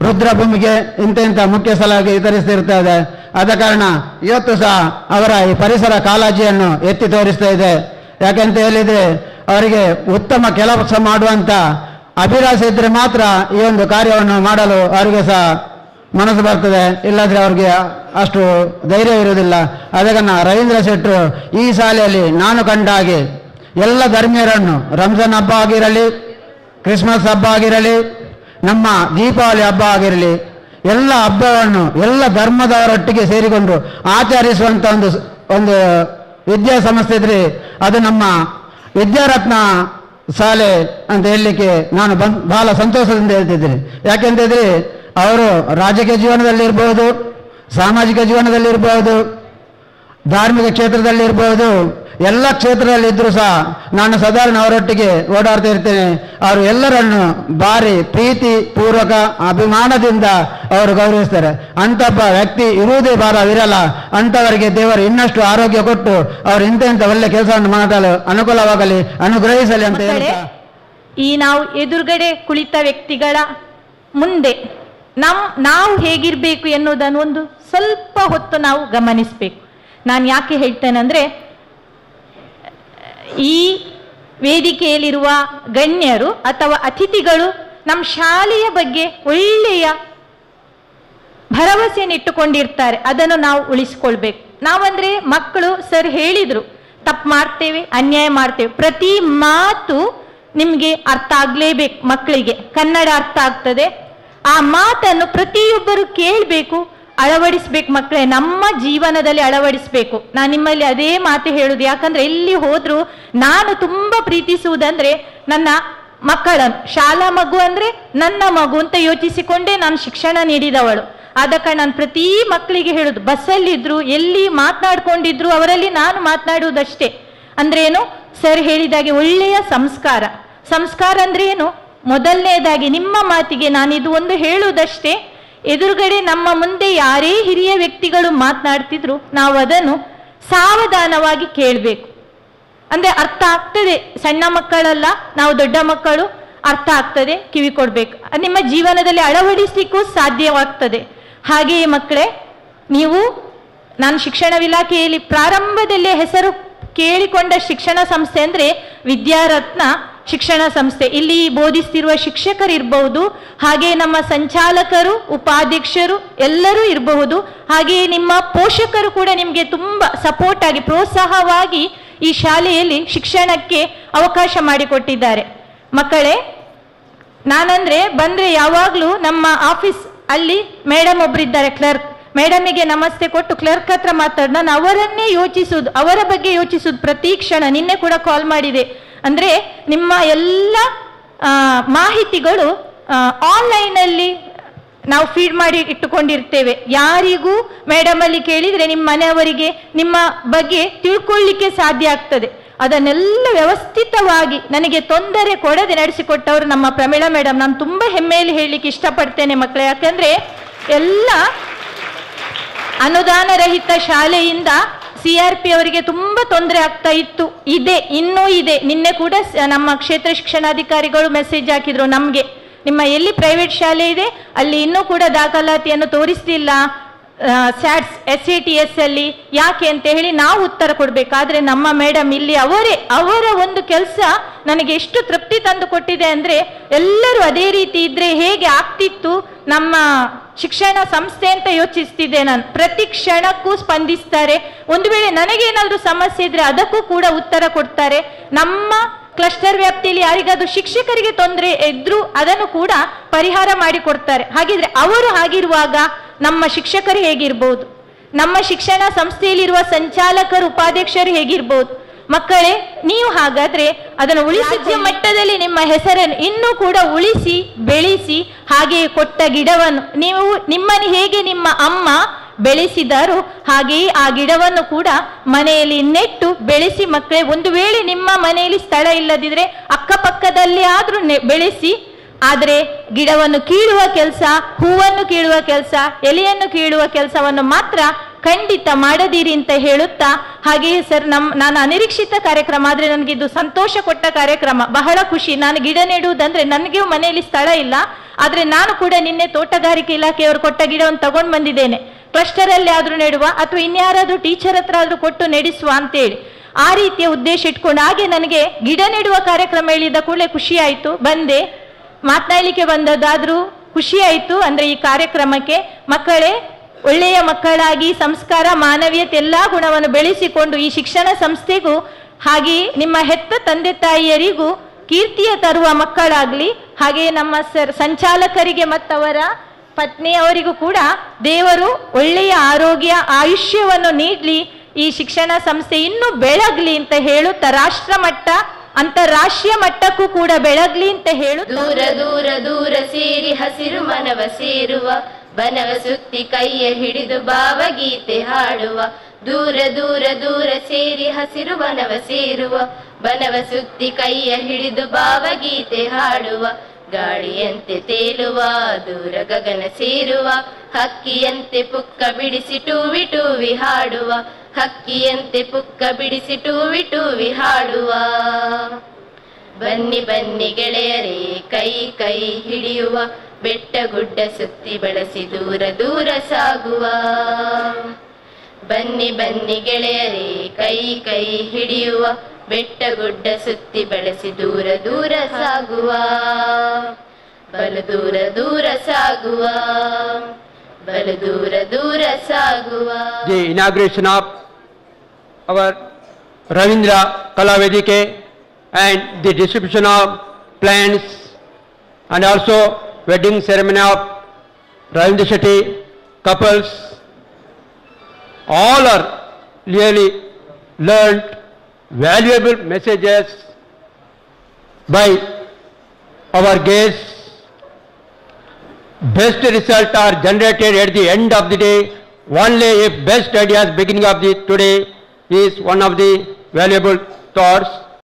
ರುದ್ರಭೂಮಿಗೆ ಇಂಥ ಮುಖ್ಯ ಸಲಾಗಿ ವಿತರಿಸ್ತಿರ್ತದೆ. ಆದ ಕಾರಣ ಇವತ್ತು ಸಹ ಅವರ ಈ ಪರಿಸರ ಕಾಳಜಿಯನ್ನು ಎತ್ತಿ ತೋರಿಸ್ತಾ ಇದೆ. ಯಾಕೆಂತ ಹೇಳಿದ್ರೆ ಅವರಿಗೆ ಉತ್ತಮ ಕೆಲಸ ಮಾಡುವಂತ ಅಭಿಲಾಷೆ ಇದ್ರೆ ಮಾತ್ರ ಈ ಒಂದು ಕಾರ್ಯವನ್ನು ಮಾಡಲು ಅವರಿಗೆ ಸಹ ಮನಸ್ಸು ಬರ್ತದೆ, ಇಲ್ಲದ್ರೆ ಅವ್ರಿಗೆ ಅಷ್ಟು ಧೈರ್ಯ ಇರುವುದಿಲ್ಲ. ಅದ ಕಾರಣ ರವೀಂದ್ರ ಶೆಟ್ಟರು ಈ ಶಾಲೆಯಲ್ಲಿ ನಾನು ಕಂಡ ಹಾಗೆ ಎಲ್ಲ ಧರ್ಮೀಯರನ್ನು ರಂಜಾನ್ ಹಬ್ಬ ಆಗಿರಲಿ, ಕ್ರಿಸ್ಮಸ್ ಹಬ್ಬ ಆಗಿರಲಿ, ನಮ್ಮ ದೀಪಾವಳಿ ಹಬ್ಬ ಆಗಿರಲಿ, ಎಲ್ಲ ಹಬ್ಬವನ್ನು ಎಲ್ಲ ಧರ್ಮದವರೊಟ್ಟಿಗೆ ಸೇರಿಕೊಂಡು ಆಚರಿಸುವಂತ ಒಂದು ವಿದ್ಯಾಸಂಸ್ಥೆ ಇದ್ರೆ ಅದು ನಮ್ಮ ವಿದ್ಯಾರತ್ನ ಶಾಲೆ ಅಂತ ಹೇಳಲಿಕ್ಕೆ ನಾನು ಬಹಳ ಸಂತೋಷದಿಂದ ಹೇಳ್ತಿದ್ದೀನಿ. ಯಾಕೆಂತಂದ್ರೆ ಅವರು ರಾಜಕೀಯ ಜೀವನದಲ್ಲಿರ್ಬೋದು, ಸಾಮಾಜಿಕ ಜೀವನದಲ್ಲಿರ್ಬೋದು, ಧಾರ್ಮಿಕ ಕ್ಷೇತ್ರದಲ್ಲಿರ್ಬೋದು, ಎಲ್ಲ ಕ್ಷೇತ್ರದಲ್ಲಿದ್ದರೂ ಸಹ ನಾನು ಸಾಧಾರಣ ಅವರೊಟ್ಟಿಗೆ ಓಡಾಡ್ತಾ ಇರ್ತೇನೆ. ಅವರು ಎಲ್ಲರನ್ನು ಭಾರಿ ಪ್ರೀತಿ ಪೂರ್ವಕ ಅಭಿಮಾನದಿಂದ ಅವರು ಗೌರವಿಸ್ತಾರೆ. ಅಂತಬ್ಬ ವ್ಯಕ್ತಿ ಇರುವುದೇ ಭಾರ ವಿರಲ. ಅಂಥವರಿಗೆ ದೇವರು ಇನ್ನಷ್ಟು ಆರೋಗ್ಯ ಕೊಟ್ಟು ಅವರು ಇಂಥ ಒಳ್ಳೆ ಕೆಲಸವನ್ನು ಮಾಡಲು ಅನುಕೂಲವಾಗಲಿ, ಅನುಗ್ರಹಿಸಲಿ ಅಂತ ಹೇಳಿ ಈ ನಾವು ಎದುರುಗಡೆ ಕುಳಿತ ವ್ಯಕ್ತಿಗಳ ಮುಂದೆ ನಾವು ಹೇಗಿರ್ಬೇಕು ಎನ್ನುವುದನ್ನು ಒಂದು ಸ್ವಲ್ಪ ಹೊತ್ತು ನಾವು ಗಮನಿಸಬೇಕು. ನಾನು ಯಾಕೆ ಹೇಳ್ತೇನೆ ಅಂದ್ರೆ, ಈ ವೇದಿಕೆಯಲ್ಲಿರುವ ಗಣ್ಯರು ಅಥವಾ ಅತಿಥಿಗಳು ನಮ್ಮ ಶಾಲೆಯ ಬಗ್ಗೆ ಒಳ್ಳೆಯ ಭರವಸೆಯನ್ನಿಟ್ಟುಕೊಂಡಿರ್ತಾರೆ. ಅದನ್ನು ನಾವು ಉಳಿಸ್ಕೊಳ್ಬೇಕು. ನಾವಂದ್ರೆ ಮಕ್ಕಳು ಸರ್ ಹೇಳಿದ್ರು, ತಪ್ಪು ಮಾಡ್ತೇವೆ, ಅನ್ಯಾಯ ಮಾಡ್ತೇವೆ, ಪ್ರತಿ ಮಾತು ನಿಮ್ಗೆ ಅರ್ಥ ಆಗ್ಲೇಬೇಕು. ಮಕ್ಕಳಿಗೆ ಕನ್ನಡ ಅರ್ಥ ಆಗ್ತದೆ, ಆ ಮಾತನ್ನು ಪ್ರತಿಯೊಬ್ಬರು ಕೇಳಬೇಕು, ಅಳವಡಿಸ್ಬೇಕು. ಮಕ್ಕಳೇ ನಮ್ಮ ಜೀವನದಲ್ಲಿ ಅಳವಡಿಸ್ಬೇಕು. ನಾನು ನಿಮ್ಮಲ್ಲಿ ಅದೇ ಮಾತು ಹೇಳುದು. ಯಾಕಂದ್ರೆ ಎಲ್ಲಿ ಹೋದ್ರು ನಾನು ತುಂಬಾ ಪ್ರೀತಿಸುವುದಂದ್ರೆ ನನ್ನ ಮಕ್ಕಳನ್ನು. ಶಾಲಾ ಮಗು ಅಂದ್ರೆ ನನ್ನ ಮಗು ಅಂತ ಯೋಚಿಸಿಕೊಂಡೇ ನಾನು ಶಿಕ್ಷಣ ನೀಡಿದವಳು. ಆದ ಕಾರಣ ನಾನು ಪ್ರತಿ ಮಕ್ಕಳಿಗೆ ಹೇಳುದು, ಬಸ್ಸಲ್ಲಿದ್ರು ಎಲ್ಲಿ ಮಾತನಾಡ್ಕೊಂಡಿದ್ರು ಅವರಲ್ಲಿ ನಾನು ಮಾತನಾಡುವುದಷ್ಟೇ. ಅಂದ್ರೆ ಏನು, ಸರ್ ಹೇಳಿದಾಗೆ ಒಳ್ಳೆಯ ಸಂಸ್ಕಾರ. ಸಂಸ್ಕಾರ ಅಂದ್ರೆ ಏನು, ಮೊದಲನೇದಾಗಿ ನಿಮ್ಮ ಮಾತಿಗೆ ನಾನಿದು ಒಂದು ಹೇಳುವುದಷ್ಟೇ. ಎದುರುಗಡೆ ನಮ್ಮ ಮುಂದೆ ಯಾರೇ ಹಿರಿಯ ವ್ಯಕ್ತಿಗಳು ಮಾತನಾಡ್ತಿದ್ರು ನಾವು ಅದನ್ನು ಸಾವಧಾನವಾಗಿ ಕೇಳಬೇಕು. ಅಂದ್ರೆ ಅರ್ಥ ಆಗ್ತದೆ, ಸಣ್ಣ ಮಕ್ಕಳಲ್ಲ ನಾವು, ದೊಡ್ಡ ಮಕ್ಕಳು, ಅರ್ಥ ಆಗ್ತದೆ, ಕಿವಿ ಕೊಡ್ಬೇಕು. ನಿಮ್ಮ ಜೀವನದಲ್ಲಿ ಅಳವಡಿಸಲಿಕ್ಕೂ ಸಾಧ್ಯವಾಗ್ತದೆ. ಹಾಗೆಯೇ ಮಕ್ಕಳೇ, ನೀವು ನಾನು ಶಿಕ್ಷಣ ಇಲಾಖೆಯಲ್ಲಿ ಪ್ರಾರಂಭದಲ್ಲೇ ಹೆಸರು ಕೇಳಿಕೊಂಡ ಶಿಕ್ಷಣ ಸಂಸ್ಥೆ ಅಂದ್ರೆ ವಿದ್ಯಾರತ್ನ ಶಿಕ್ಷಣ ಸಂಸ್ಥೆ. ಇಲ್ಲಿ ಬೋಧಿಸ್ತಿರುವ ಶಿಕ್ಷಕರು ಇರಬಹುದು, ಹಾಗೆ ನಮ್ಮ ಸಂಚಾಲಕರು, ಉಪಾಧ್ಯಕ್ಷರು ಎಲ್ಲರೂ ಇರಬಹುದು. ಹಾಗೆಯೇ ನಿಮ್ಮ ಪೋಷಕರು ಕೂಡ ನಿಮಗೆ ತುಂಬಾ ಸಪೋರ್ಟ್ ಆಗಿ, ಪ್ರೋತ್ಸಾಹವಾಗಿ ಈ ಶಾಲೆಯಲ್ಲಿ ಶಿಕ್ಷಣಕ್ಕೆ ಅವಕಾಶ ಮಾಡಿಕೊಟ್ಟಿದ್ದಾರೆ. ಮಕ್ಕಳೇ, ನಾನಂದ್ರೆ ಬಂದ್ರೆ ಯಾವಾಗ್ಲೂ ನಮ್ಮ ಆಫೀಸ್ ಅಲ್ಲಿ ಮೇಡಮ್ ಒಬ್ರಿದ್ದಾರೆ, ಕ್ಲರ್ಕ್. ಮೇಡಮಿಗೆ ನಮಸ್ತೆ ಕೊಟ್ಟು ಕ್ಲರ್ಕ್ ಹತ್ರ ಮಾತಾಡ್, ನಾನು ಅವರನ್ನೇ ಯೋಚಿಸುದು, ಅವರ ಬಗ್ಗೆ ಯೋಚಿಸುದು ಪ್ರತಿ ಕ್ಷಣ. ನಿನ್ನೆ ಕೂಡ ಕಾಲ್ ಮಾಡಿದೆ. ಅಂದ್ರೆ ನಿಮ್ಮ ಎಲ್ಲ ಮಾಹಿತಿಗಳು ಆನ್ಲೈನ್ ಅಲ್ಲಿ ನಾವು ಫೀಡ್ ಮಾಡಿ ಇಟ್ಟುಕೊಂಡಿರ್ತೇವೆ. ಯಾರಿಗೂ ಮೇಡಮ್ ಅಲ್ಲಿ ಕೇಳಿದ್ರೆ ನಿಮ್ಮ ಮನೆಯವರಿಗೆ ನಿಮ್ಮ ಬಗ್ಗೆ ತಿಳ್ಕೊಳ್ಳಿಕ್ಕೆ ಸಾಧ್ಯ ಆಗ್ತದೆ. ಅದನ್ನೆಲ್ಲ ವ್ಯವಸ್ಥಿತವಾಗಿ ನನಗೆ ತೊಂದರೆ ಕೊಡದೆ ನಡೆಸಿಕೊಟ್ಟವರು ನಮ್ಮ ಪ್ರಮೀಳಾ ಮೇಡಮ್. ನಾನು ತುಂಬಾ ಹೆಮ್ಮೆಯಲ್ಲಿ ಹೇಳಲಿಕ್ಕೆ ಇಷ್ಟಪಡ್ತೇನೆ ಮಕ್ಕಳೇ. ಯಾಕಂದ್ರೆ ಎಲ್ಲ ಅನುದಾನ ರಹಿತ ಶಾಲೆಯಿಂದ CRP ಅವರಿಗೆ ತುಂಬಾ ತೊಂದರೆ ಆಗ್ತಾ ಇತ್ತು, ಇನ್ನೂ ಇದೆ. ನಿನ್ನೆ ಕೂಡ ನಮ್ಮ ಕ್ಷೇತ್ರ ಶಿಕ್ಷಣಾಧಿಕಾರಿಗಳು ಮೆಸೇಜ್ ಹಾಕಿದ್ರು ನಮ್ಗೆ, ನಿಮ್ಮ ಎಲ್ಲಿ ಪ್ರೈವೇಟ್ ಶಾಲೆ ಇದೆ ಅಲ್ಲಿ ಇನ್ನೂ ಕೂಡ ದಾಖಲಾತಿಯನ್ನು ತೋರಿಸ್ತಿಲ್ಲ SATS ಅಲ್ಲಿ, ಯಾಕೆ ಅಂತ ಹೇಳಿ ನಾವು ಉತ್ತರ ಕೊಡ್ಬೇಕಾದ್ರೆ ನಮ್ಮ ಮೇಡಮ್ ಇಲ್ಲಿ ಅವರ ಒಂದು ಕೆಲಸ ನನಗೆ ಎಷ್ಟು ತೃಪ್ತಿ ತಂದು ಕೊಟ್ಟಿದೆ ಅಂದ್ರೆ, ಎಲ್ಲರೂ ಅದೇ ರೀತಿ ಇದ್ರೆ ಹೇಗೆ ಆಗ್ತಿತ್ತು ನಮ್ಮ ಶಿಕ್ಷಣ ಸಂಸ್ಥೆ ಅಂತ ಯೋಚಿಸ್ತಿದ್ದೆ ನಾನು. ಪ್ರತಿ ಕ್ಷಣಕ್ಕೂ ಸ್ಪಂದಿಸ್ತಾರೆ. ಒಂದು ವೇಳೆ ನನಗೇನಾದ್ರೂ ಸಮಸ್ಯೆ ಇದ್ರೆ ಅದಕ್ಕೂ ಕೂಡ ಉತ್ತರ ಕೊಡ್ತಾರೆ. ನಮ್ಮ ಕ್ಲಸ್ಟರ್ ವ್ಯಾಪ್ತಿಯಲ್ಲಿ ಯಾರಿಗಾದ್ರೂ ಶಿಕ್ಷಕರಿಗೆ ತೊಂದರೆ ಇದ್ರೂ ಅದನ್ನು ಕೂಡ ಪರಿಹಾರ ಮಾಡಿಕೊಡ್ತಾರೆ. ಹಾಗಿದ್ರೆ ಅವರು ಹಾಗಿರುವಾಗ ನಮ್ಮ ಶಿಕ್ಷಕರು ಹೇಗಿರ್ಬೋದು? ನಮ್ಮ ಶಿಕ್ಷಣ ಸಂಸ್ಥೆಯಲ್ಲಿರುವ ಸಂಚಾಲಕರು ಉಪಾಧ್ಯಕ್ಷರು ಹೇಗಿರ್ಬೋದು. ಮಕ್ಕಳೇ, ನೀವು ಹಾಗಾದ್ರೆ ಅದನ್ನು ಉಳಿಸಿದ ಮಟ್ಟದಲ್ಲಿ ನಿಮ್ಮ ಹೆಸರನ್ನು ಇನ್ನೂ ಕೂಡ ಉಳಿಸಿ ಬೆಳೆಸಿ, ಹಾಗೆಯೇ ಕೊಟ್ಟ ಗಿಡವನ್ನು ನೀವು ನಿಮ್ಮನ್ನು ಹೇಗೆ ನಿಮ್ಮ ಅಮ್ಮ ಬೆಳೆಸಿದಾರೋ ಹಾಗೆಯೇ ಆ ಗಿಡವನ್ನು ಕೂಡ ಮನೆಯಲ್ಲಿ ನೆಟ್ಟು ಬೆಳೆಸಿ. ಮಕ್ಕಳೇ, ಒಂದು ವೇಳೆ ನಿಮ್ಮ ಮನೆಯಲ್ಲಿ ಸ್ಥಳ ಇಲ್ಲದಿದ್ರೆ ಅಕ್ಕಪಕ್ಕದಲ್ಲಿ ಆದ್ರೂ ಬೆಳೆಸಿ. ಆದರೆ ಗಿಡವನ್ನು ಕೀಳುವ ಕೆಲಸ, ಹೂವನ್ನು ಕೀಳುವ ಕೆಲಸ, ಎಲೆಯನ್ನು ಕೀಳುವ ಕೆಲಸವನ್ನು ಮಾತ್ರ ಖಂಡಿತ ಮಾಡದಿರಿ ಅಂತ ಹೇಳುತ್ತಾ, ಹಾಗೆಯೇ ಸರ್ ನಾನು ಅನಿರೀಕ್ಷಿತ ಕಾರ್ಯಕ್ರಮ ಆದರೆ ನನಗಿದು ಸಂತೋಷ ಕೊಟ್ಟ ಕಾರ್ಯಕ್ರಮ, ಬಹಳ ಖುಷಿ. ನಾನು ಗಿಡ ನೆಡುವುದಂದ್ರೆ ನನಗೂ ಮನೆಯಲ್ಲಿ ಸ್ಥಳ ಇಲ್ಲ, ಆದರೆ ನಾನು ಕೂಡ ನಿನ್ನೆ ತೋಟಗಾರಿಕೆ ಇಲಾಖೆಯವರು ಕೊಟ್ಟ ಗಿಡವನ್ನು ತಗೊಂಡು ಬಂದಿದ್ದೇನೆ. ಕ್ಲಸ್ಟರ್ ಅಲ್ಲಿ ಆದ್ರೂ ನೆಡುವ ಅಥವಾ ಇನ್ಯಾರಾದ್ರೂ ಟೀಚರ್ ಹತ್ರ ಆದ್ರೂ ಕೊಟ್ಟು ನೆಡೆಸುವ ಅಂತೇಳಿ ಆ ರೀತಿಯ ಉದ್ದೇಶ ಇಟ್ಕೊಂಡು, ಹಾಗೆ ನನಗೆ ಗಿಡ ನೆಡುವ ಕಾರ್ಯಕ್ರಮ ಹೇಳಿದ ಕೂಡಲೇ ಖುಷಿ ಆಯ್ತು, ಬಂದೆ. ಮಾತನಾಡಲಿಕ್ಕೆ ಬಂದದ್ದಾದ್ರೂ ಖುಷಿ ಆಯ್ತು. ಅಂದ್ರೆ ಈ ಕಾರ್ಯಕ್ರಮಕ್ಕೆ ಮಕ್ಕಳೇ ಒಳ್ಳೆಯ ಮಕ್ಕಳಾಗಿ ಸಂಸ್ಕಾರ, ಮಾನವೀಯತೆ ಎಲ್ಲಾ ಗುಣವನ್ನು ಬೆಳೆಸಿಕೊಂಡು ಈ ಶಿಕ್ಷಣ ಸಂಸ್ಥೆಗೂ ಹಾಗೆ ನಿಮ್ಮ ಹೆತ್ತ ತಂದೆ ತಾಯಿಯರಿಗೂ ಕೀರ್ತಿಯ ತರುವ ಮಕ್ಕಳಾಗ್ಲಿ, ಹಾಗೆ ನಮ್ಮ ಸಂಚಾಲಕರಿಗೆ ಮತ್ತವರ ಪತ್ನಿಯವರಿಗೂ ಕೂಡ ದೇವರು ಒಳ್ಳೆಯ ಆರೋಗ್ಯ ಆಯುಷ್ಯವನ್ನು ನೀಡಲಿ, ಈ ಶಿಕ್ಷಣ ಸಂಸ್ಥೆ ಇನ್ನೂ ಬೆಳಗ್ಲಿ ಅಂತ ಹೇಳುತ್ತಾ ರಾಷ್ಟ್ರ ಮಟ್ಟ ಅಂತಾರಾಷ್ಟ್ರೀಯ ಮಟ್ಟಕ್ಕೂ ಕೂಡ ಬೆಳಗ್ಲಿ ಅಂತ ಹೇಳುತ್ತಾ ದೂರ ದೂರ ದೂರ ಸೇರಿ ಹಸಿರು ಮನವ ಸೇರುವ ಬನವ ಸುತ್ತಿ ಕೈಯ ಹಿಡಿದು ಭಾವಗೀತೆ ಹಾಡುವ. ದೂರ ದೂರ ದೂರ ಸೇರಿ ಹಸಿರು ಬನವ ಸೇರುವ ಬನವ ಸುತ್ತಿ ಕೈಯ ಹಿಡಿದು ಭಾವಗೀತೆ ಹಾಡುವ. ಗಾಳಿಯಂತೆ ತೇಲುವ ದೂರ ಗಗನ ಸೇರುವ ಹಕ್ಕಿಯಂತೆ ಪುಕ್ಕ ಬಿಡಿಸಿ ಟೂವಿ ಟೂವಿ ಹಾಡುವ. ಹಕ್ಕಿಯಂತೆ ಪುಕ್ಕ ಬಿಡಿಸಿ ಟೂವಿ ಟೂವಿ ಹಾಡುವ. ಬನ್ನಿ ಬನ್ನಿ ಗೆಳೆಯರೇ ಕೈ ಕೈ ಹಿಡಿಯುವ, ಬೆಟ್ಟ ಗುಡ್ಡ ಸುತ್ತಿ ಬಳಸಿ ದೂರ ದೂರ ಸಾಗುವ. ಬನ್ನಿ ಬನ್ನಿ ಗೆಳೆಯರೇ ಕೈ ಕೈ ಹಿಡಿಯುವ, ಬೆಟ್ಟ ಗುಡ್ಡ ಸುತ್ತಿ ಬಳಸಿ ದೂರ ದೂರ ಸಾಗುವ. ಬಲು ದೂರ ದೂರ ಸಾಗುವ, ಬಲು ದೂರ ದೂರ ಸಾಗುವ. The inauguration of our Ravindra Kalavedike and the distribution of plants and also wedding ceremony of Ravindra Shetty couples, all are really learned valuable messages by our guests. Best results are generated at the end of the day. Only if best ideas beginning of the today is one of the valuable thoughts.